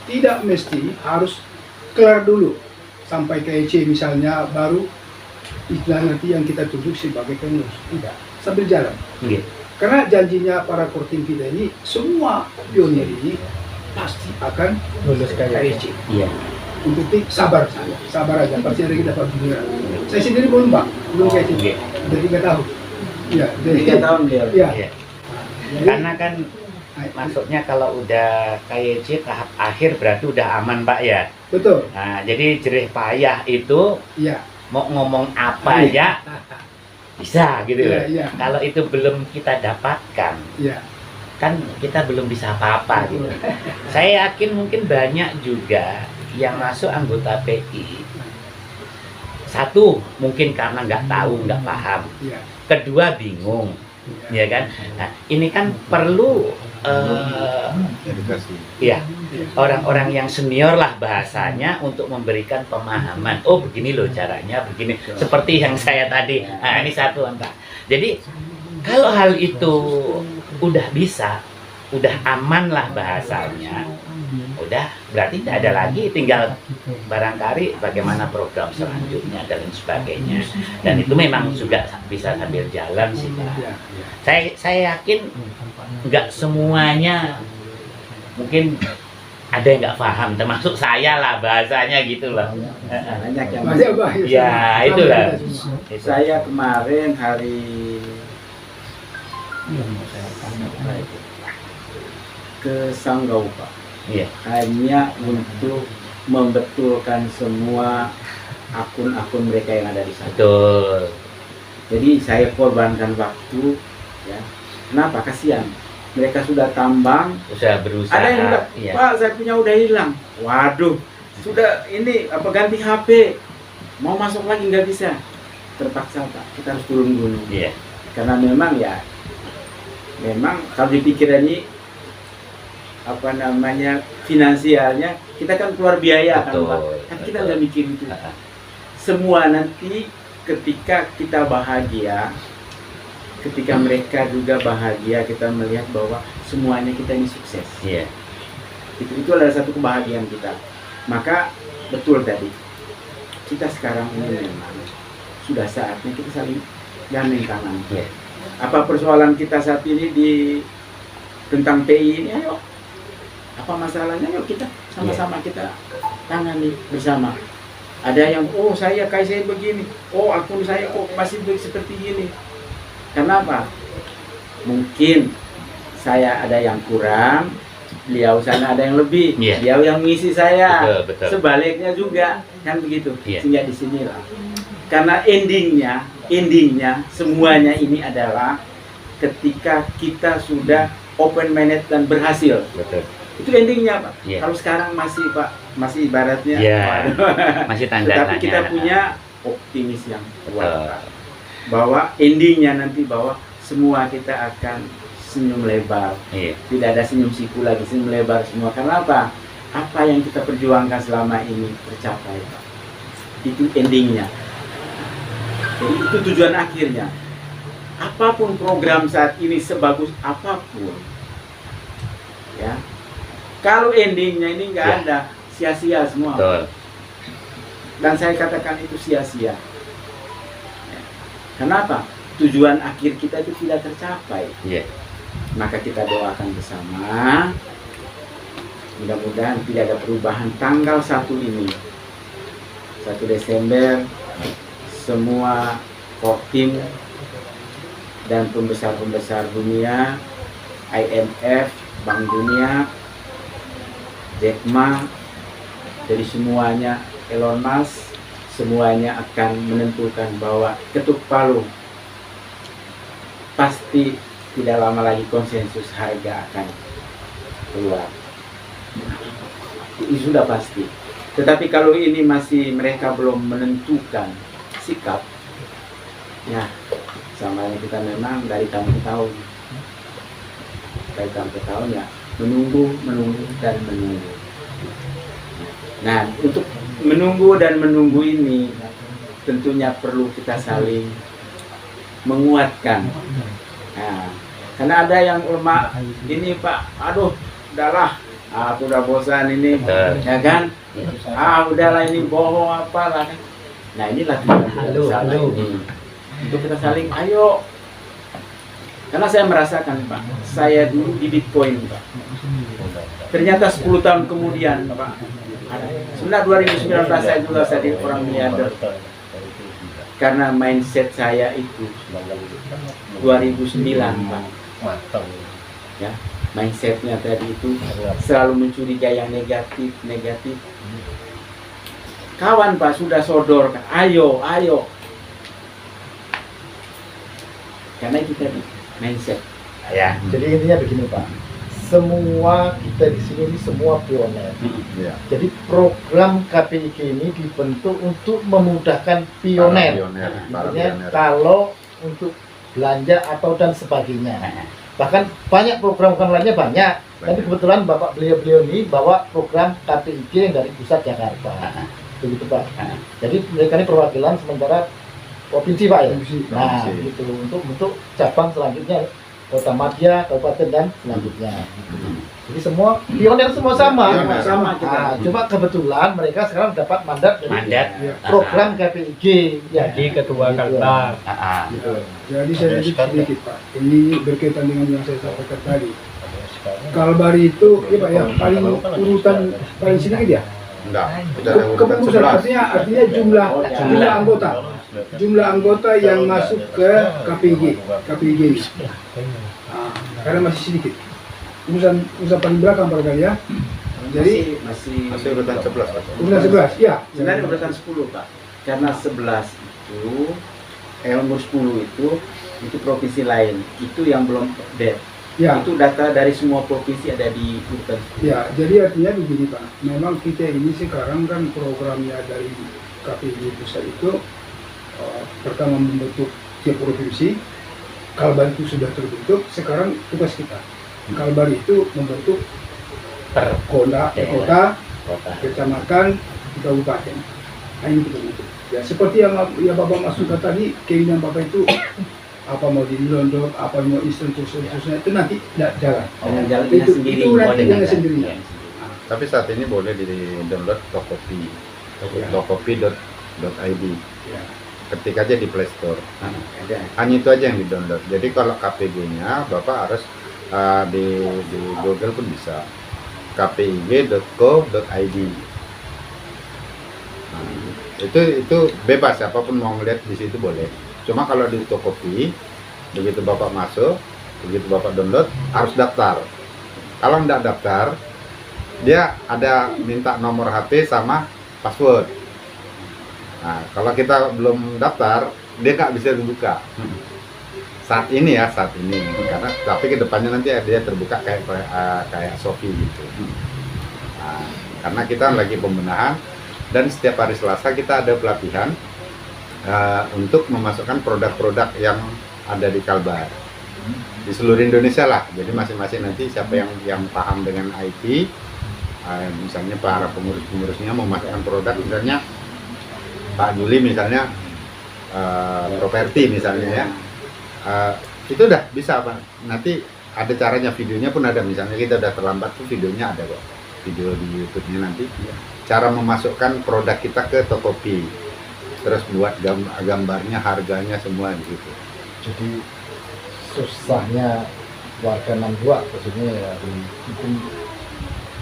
tidak mesti harus kelar dulu sampai ke EC misalnya, baru istilah nanti yang kita tunjuk sebagai pengurus. Tidak, sambil jalan. Gitu. Karena janjinya para korting kita ini, semua pionir ini pasti akan lulus ke kayak EC. Iya. Untuk sabar saja, sabar aja, pasti ada kita dapat giliran. Saya sendiri belum Pak, belum ke EC, Iya. udah 3 tahun. Iya, 3 tahun dia. Iya. Iya. Jadi, Karena kan maksudnya kalau udah KYC tahap akhir berarti udah aman Pak ya. betul, Nah, jadi jerih payah itu iya. mau ngomong apa aja bisa gitu Iya, loh. iya. Kalau itu belum kita dapatkan, Iya. kan kita belum bisa apa-apa gitu. Saya yakin mungkin banyak juga yang masuk anggota PI. Satu, mungkin karena nggak tahu, nggak paham. Iya. Kedua, bingung, ya kan? Nah, ini kan perlu Edukasi. ya orang-orang yang senior lah bahasanya untuk memberikan pemahaman. Oh, begini loh caranya, begini. Seperti yang saya tadi. Nah, ini satu entah. Jadi kalau hal itu udah bisa, udah aman lah bahasanya, udah berarti tidak ada lagi, tinggal barangkali bagaimana program selanjutnya dan lain sebagainya. Dan itu memang juga bisa sambil jalan sih Pak. Iya. Saya yakin nggak semuanya, mungkin ada yang nggak paham, termasuk saya lah bahasanya gitu loh. Banyak yang Banyak Pak. Ya, itulah. saya kemarin hari ke Sanggau Pak, Iya. hanya untuk membetulkan semua akun-akun mereka yang ada di sana. Betul. Jadi saya korbankan waktu, ya. Kenapa? Kasihan. Mereka sudah tambang. Usaha berusaha. Ada yang bilang, Iya. Pak, saya punya udah hilang. Waduh, sudah ini apa ganti HP, mau masuk lagi nggak bisa. Terpaksa Pak, kita harus turun gunung. Iya. Karena memang ya, memang kalau dipikir ini apa namanya finansialnya, kita kan keluar biaya kan Betul, Pak. Tapi kita betul. udah mikir itu. Semua nanti ketika kita bahagia, ketika mereka juga bahagia, kita melihat bahwa semuanya kita ini sukses. Iya. Itu adalah satu kebahagiaan kita. Maka betul tadi, kita sekarang ini memang sudah saatnya kita saling gandeng tangan. Iya. Apa persoalan kita saat ini di tentang PI ini, ayo apa masalahnya, yuk kita sama-sama kita tangani bersama. Ada yang saya kayak saya begini, akun saya masih seperti ini. Kenapa? Mungkin saya ada yang kurang, beliau sana ada yang lebih, Iya. beliau yang mengisi saya. Betul, betul. Sebaliknya juga kan begitu. Iya. Sehingga di sinilah. Karena endingnya semuanya ini adalah ketika kita sudah open minded dan berhasil. Betul. Itu endingnya Pak. Iya. Kalau sekarang masih Pak, masih ibaratnya. Iya. waduh. Masih tanda Tetapi tanya. kita punya optimis yang kuat Betul. Pak. Bahwa endingnya nanti bahwa semua kita akan senyum lebar. Iya. Tidak ada senyum siku lagi, senyum lebar semua. Karena apa? Apa yang kita perjuangkan selama ini tercapai Pak. Itu endingnya. Jadi itu tujuan akhirnya. Apapun program saat ini sebagus apapun, ya. Kalau endingnya ini nggak Ya. ada, sia-sia semua. Betul. Dan saya katakan itu sia-sia. Ya. Kenapa? Tujuan akhir kita itu tidak tercapai. Iya. Maka kita doakan bersama. Mudah-mudahan tidak ada perubahan tanggal 1 ini. 1 Desember semua Kortim dan pembesar-pembesar dunia, IMF, Bank Dunia, Jack Ma, jadi semuanya, Elon Musk, semuanya akan menentukan bahwa ketuk palu pasti tidak lama lagi konsensus harga akan keluar. Itu sudah pasti. Tetapi kalau ini masih mereka belum menentukan sikap, ya sama yang kita memang dari tahun ke tahun. Dari tahun ke tahun ya menunggu dan menunggu. Nah, untuk menunggu dan menunggu ini tentunya perlu kita saling menguatkan. Nah, karena ada yang ulama ini Pak, aduh, udahlah, aku udah bosan ini, ya kan? Udahlah ini bohong apalah. Nah inilah kita ini. Untuk kita saling, ayo. Karena saya merasakan Pak, saya dulu di Bitcoin Pak. Ternyata 10 tahun kemudian Pak, sebenarnya 2019 saya juga jadi orang miliarder. Karena mindset saya itu 2009 Pak. Ya, mindsetnya tadi itu selalu mencurigai yang negatif. Kawan Pak sudah sodor, ayo. Karena itu tadi mindset. Ya. Jadi intinya begini Pak, semua kita di sini ini semua pioner. Ya. Jadi program KPIG ini dibentuk untuk memudahkan pioner. Para Artinya pioner. kalau untuk belanja atau dan sebagainya. Bahkan banyak program lainnya banyak. Tapi kebetulan Bapak beliau ini bawa program KPIG yang dari pusat Jakarta. Begitu Pak. Jadi mereka ini perwakilan sementara provinsi Pak ya. Nah, gitu untuk cabang selanjutnya Kota Madya, Kabupaten dan selanjutnya. Jadi semua pioner semua sama. Sama kita. Cuma kebetulan mereka sekarang dapat mandat dari program KPIG ya. Jadi ketua Kalbar. Gitu. Jadi saya sedikit Pak, ini berkaitan dengan yang saya sampaikan tadi. Kalbar itu, ya Pak ya, paling urutan paling sedikit ya. Enggak, kita ada urutan Kepengurusan 11. artinya jumlah anggota. Jumlah anggota yang masuk ke KPIG ini. Karena masih sedikit. Urusan paling belakang barangkali ya. Jadi masih urutan 11. Pak. urutan 11, ya. sebenarnya urutan 10 Pak. Karena 11 itu umur 10 itu provinsi lain. Itu yang belum update. Ya. Itu data dari semua provinsi ada di urutan 10. Ya, jadi artinya begini Pak, memang kita ini sekarang kan programnya dari KPIG pusat itu pertama membentuk tiap provinsi, Kalbar itu sudah terbentuk, sekarang tugas kita. Kalbar itu membentuk kota, kecamatan, kabupaten. Nah, ini kita bentuk. Ya, seperti yang Bapak masukkan tadi, keinginan Bapak itu apa mau di London, apa mau terusnya itu nanti tidak jalan. Dengan jalannya sendiri. Itu nanti dengan sendiri. Tapi saat ini boleh di-download Tokopi. Tokopi.id. Ya. Ketik aja di Play Store. Ada. Hanya itu aja yang di-download. Jadi kalau KPG-nya Bapak harus di Google pun bisa. kpig.co.id. Itu bebas, siapapun mau ngeliat di situ boleh. Cuma kalau di Tokopi, begitu Bapak masuk, begitu Bapak download, harus daftar. Kalau nggak daftar, dia ada minta nomor HP sama password. Nah, kalau kita belum daftar, dia nggak bisa dibuka. Saat ini. Karena tapi kedepannya nanti dia terbuka kayak Shopee gitu. Nah, karena kita lagi pembenahan dan setiap hari Selasa kita ada pelatihan untuk memasukkan produk-produk yang ada di Kalbar di seluruh Indonesia lah. Jadi masing-masing nanti siapa yang paham dengan IT, misalnya para pengurus-pengurusnya memasukkan produk, misalnya Pak Juli misalnya properti misalnya ya, itu udah bisa Pak. Nanti ada caranya, videonya pun ada. Misalnya kita udah terlambat tuh videonya ada kok, video di YouTube-nya nanti. Cara memasukkan produk kita ke Tokopi. Terus buat gambarnya, harganya semua di situ. Jadi susahnya warga 62 khususnya ya mungkin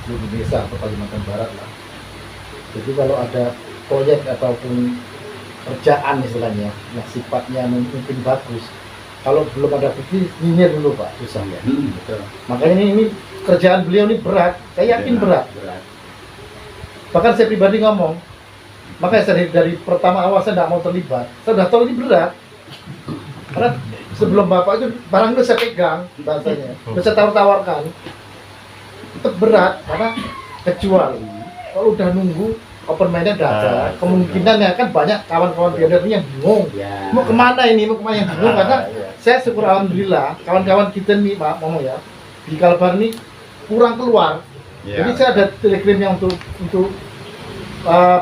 di Indonesia atau Kalimantan Barat lah. Jadi kalau ada proyek ataupun kerjaan istilahnya yang sifatnya mungkin bagus, kalau belum ada bukti nyinyir dulu Pak, susah ya. Betul. Makanya ini kerjaan beliau ini berat, saya yakin berat. Bahkan saya pribadi ngomong, makanya saya dari pertama awal saya tidak mau terlibat. Saya sudah tahu ini berat. Karena sebelum Bapak itu barang itu saya pegang bahasanya, saya tawarkan. Itu berat karena kecuali kalau udah nunggu open minded ada, kemungkinannya kan banyak kawan-kawan pioner yang bingung. Ya. Mau kemana ini, mau kemana yang bingung karena saya syukur alhamdulillah kawan-kawan kita nih Pak ngomong ya di Kalbar ini kurang keluar. Ya. Jadi saya ada telegram yang untuk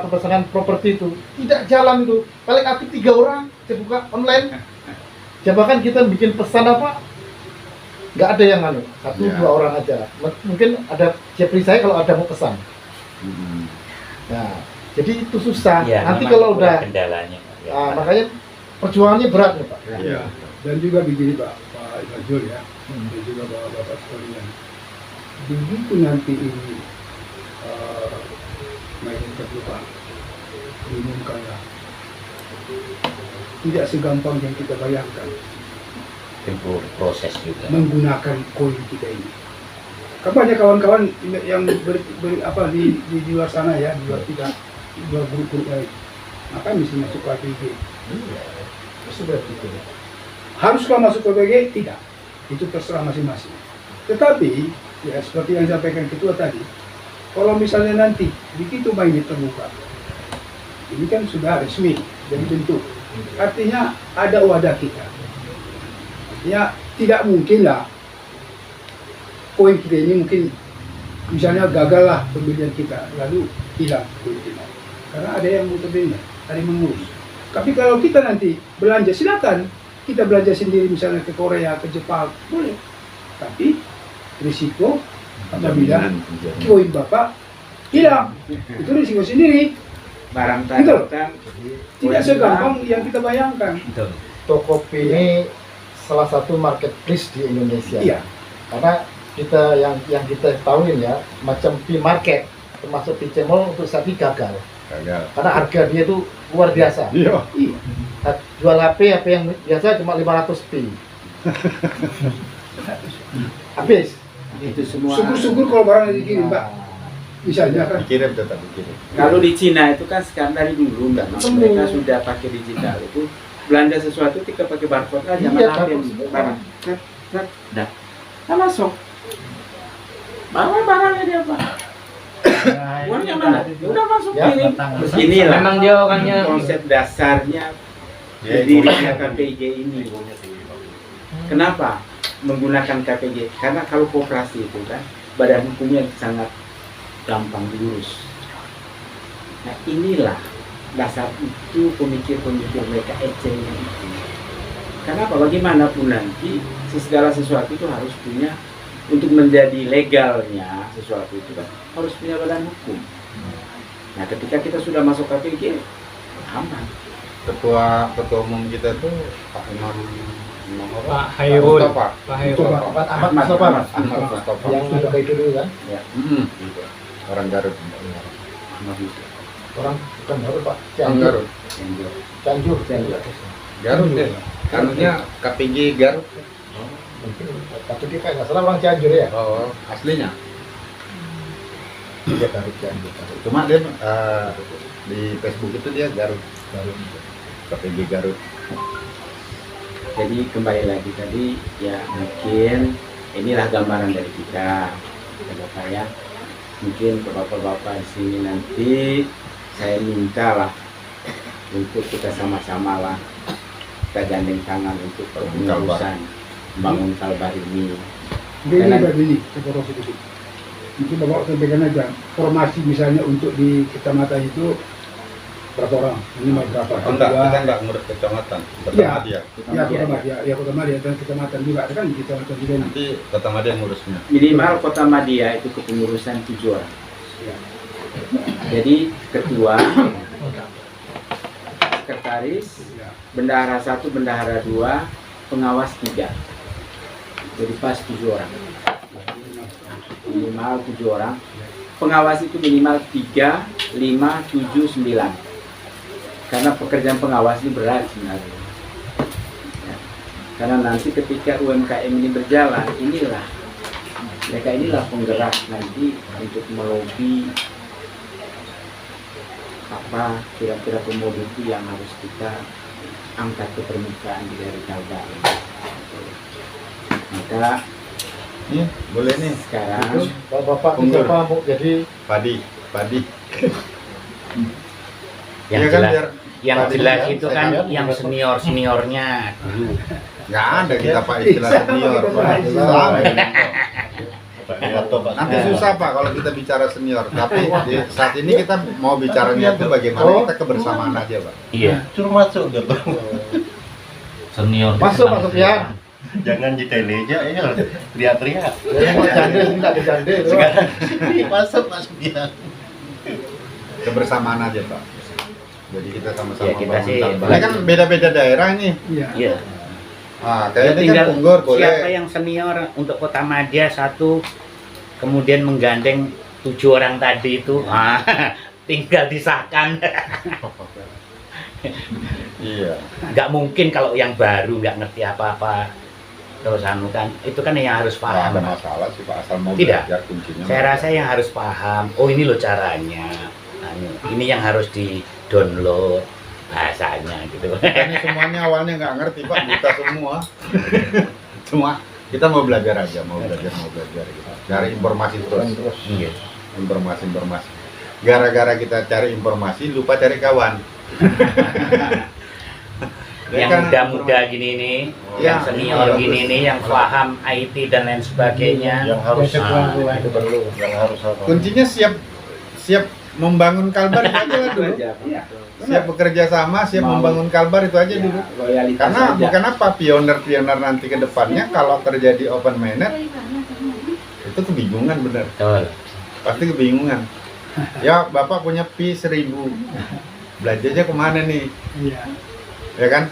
pemesanan properti itu tidak jalan itu, paling aktif 3 orang saya buka online Coba kan kita bikin pesan apa, nggak ada yang anu, satu Ya. dua orang aja. Mungkin ada seperti saya kalau ada mau pesan. Nah, jadi itu susah. Ya, Nanti memang kalau itulah udah, kendalanya. Ya. makanya perjuangannya berat nih Pak. Iya. Dan juga begini Pak Imajul ya, dan juga bapak-bapak sekalian. Begitu nanti ini main terbuka, diumumkanlah. Tidak segampang yang kita bayangkan Tempuh proses juga. menggunakan koin kita ini. Kan banyak kawan-kawan yang di luar sana ya, di luar kita, di luar grup-grup lain. Maka mesti masuk ke APG. Sudah gitu. Haruskah masuk ke APG? Tidak. Itu terserah masing-masing. Tetapi, ya seperti yang disampaikan ketua tadi, kalau misalnya nanti begitu mainnya terbuka, ini kan sudah resmi, jadi bentuk. Artinya ada wadah kita. Artinya tidak mungkin lah koin kita ini mungkin misalnya gagal lah pembelian kita, lalu hilang koin kita. Karena ada yang notabene, ada yang mengurus. Tapi kalau kita nanti belanja, silakan kita belanja sendiri misalnya ke Korea, ke Jepang, boleh. Tapi risiko apabila koin Bapak hilang, itu risiko sendiri. Barang Betul. tadatan Tidak segampang yang kita bayangkan. Betul. Tokopedia ini salah satu marketplace di Indonesia. Iya. Karena kita yang kita tahuin ya, macam P-Market termasuk P-Mall untuk saat ini gagal. Gagal. Karena harga dia itu luar biasa. Iya. Iya. Jual HP yang biasa cuma 500 P. Habis. itu semua. Syukur-syukur kalau barang dikirim, Pak. Misalnya kan. Dikirim tetap dikirim. Kalau di Cina itu kan sekarang dari dulu memang Semua. mereka sudah pakai digital itu belanja sesuatu tinggal pakai barcode aja, Iya, mana ada yang barcode. barang, dah, nah masuk, bawa barangnya dia Pak, uangnya mana, udah masuk Ya, kirim, datang. inilah Memang dia orangnya konsep dasarnya Ya, berdirinya KPG ini. Kenapa menggunakan KPG? Karena kalau koperasi itu kan badan hukumnya sangat gampang diurus. Nah inilah dasar itu pemikir-pemikir mereka ecengnya itu. Kenapa? Bagaimanapun nanti segala sesuatu itu harus punya, untuk menjadi legalnya sesuatu itu kan harus punya badan hukum. Nah ketika kita sudah masuk KPG aman. Ketua umum kita tuh Pak Imam apa? Pak Hairul. Mustafa. Pak Hairul. Ahmad Ahmad Mustafa Ahmad Mustafa. yang ada kayak dulu kan. Ya. Gitu. Orang Garut. Orang bukan Garut Pak. Orang Garut. Cianjur. Garut deh. Kanunya KPG Garut. Mungkin tapi dia kayak nggak salah orang Cianjur ya. Oh, aslinya. Dia Garut Cianjur. Cuma dia di Facebook itu dia Garut. KPG Garut. Jadi kembali lagi tadi ya, mungkin inilah gambaran dari kita ya Bapak ya. Mungkin ke bapak-bapak di sini nanti saya mintalah untuk kita sama-sama lah kita gandeng tangan untuk pengurusan bangun Kalbar ini. Begini Pak Bini, saya potong sedikit. Mungkin Bapak sampaikan aja, formasi misalnya untuk di kecamatan itu berapa orang? Minimal berapa? Oh, enggak, Dua. kita enggak ngurus kecamatan. Kota Iya. Madia. Ya, Kota Madia, ya Kota Madia dan kecamatan juga ada kan di kecamatan juga ini. Nanti Kota Madia yang ngurusnya. Minimal Kota Madia itu kepengurusan 7 orang. Ya. Jadi ketua, sekretaris, Ya. bendahara 1, bendahara 2, pengawas 3. Jadi pas 7 orang. Minimal 7 orang. Pengawas itu minimal 3, 5, 7, 9. Karena pekerjaan pengawas ini berat sebenarnya. Ya. Karena nanti ketika UMKM ini berjalan, mereka inilah penggerak nanti untuk melobi apa kira-kira komoditi yang harus kita angkat ke permukaan dari Kalbar. Maka Boleh nih. sekarang Bapak Unggul. siapa mau jadi Padi. Yang Iya kan, jelas, biar yang Padi jelas kan, itu saya kan lihat yang seniornya dulu. nggak ada kita Pak istilah senior. Nanti susah Pak kalau kita bicara senior. Tapi saat ini kita mau bicaranya itu bagaimana kita kebersamaan aja Pak. Iya. Suruh masuk gitu. Senior Masuk Pak Sofian. Jangan di telenya ya teriak-teriak. Yang mau cande tidak ada cande tuh. Sekarang sini masuk Mas Bian. Kebersamaan aja Pak. Jadi kita sama-sama Ya, kita bangun sih- Kalbar. Ini kan beda-beda daerah nih. Iya. Iya. Ah, Ya, kayak ini kan tinggal Punggur boleh. siapa yang senior untuk Kota Madya satu, kemudian menggandeng 7 orang tadi itu, tinggal disahkan. Iya. Nggak mungkin kalau yang baru nggak ngerti apa-apa terus kan itu kan yang harus Nggak paham. ada masalah sih Pak, asal mau Tidak. belajar kuncinya. Saya rasa yang harus paham, oh ini loh caranya. Nah, ini yang harus di download bahasanya gitu. Kita ini semuanya awalnya nggak ngerti Pak, buta semua. Cuma kita mau belajar aja, mau belajar gitu. Cari informasi terus. Iya. Informasi. Gara-gara kita cari informasi, lupa cari kawan. Ya Yang kan, muda-muda gini nih, Ya, yang senior bagus. gini nih, yang paham IT dan lain sebagainya. Yang harus Itu perlu. yang harus apa? kuncinya siap membangun Kalbar itu aja lah dulu. Aja, Pak. Iya. Siap bekerja sama, siap Mau. membangun Kalbar itu aja Ya, dulu. loyalitas Karena aja. bukan apa pioner-pioner nanti ke depannya kalau terjadi open minded itu kebingungan bener, Betul. pasti kebingungan. Ya Bapak punya Pi 1000, belanjanya kemana nih, Iya. ya kan?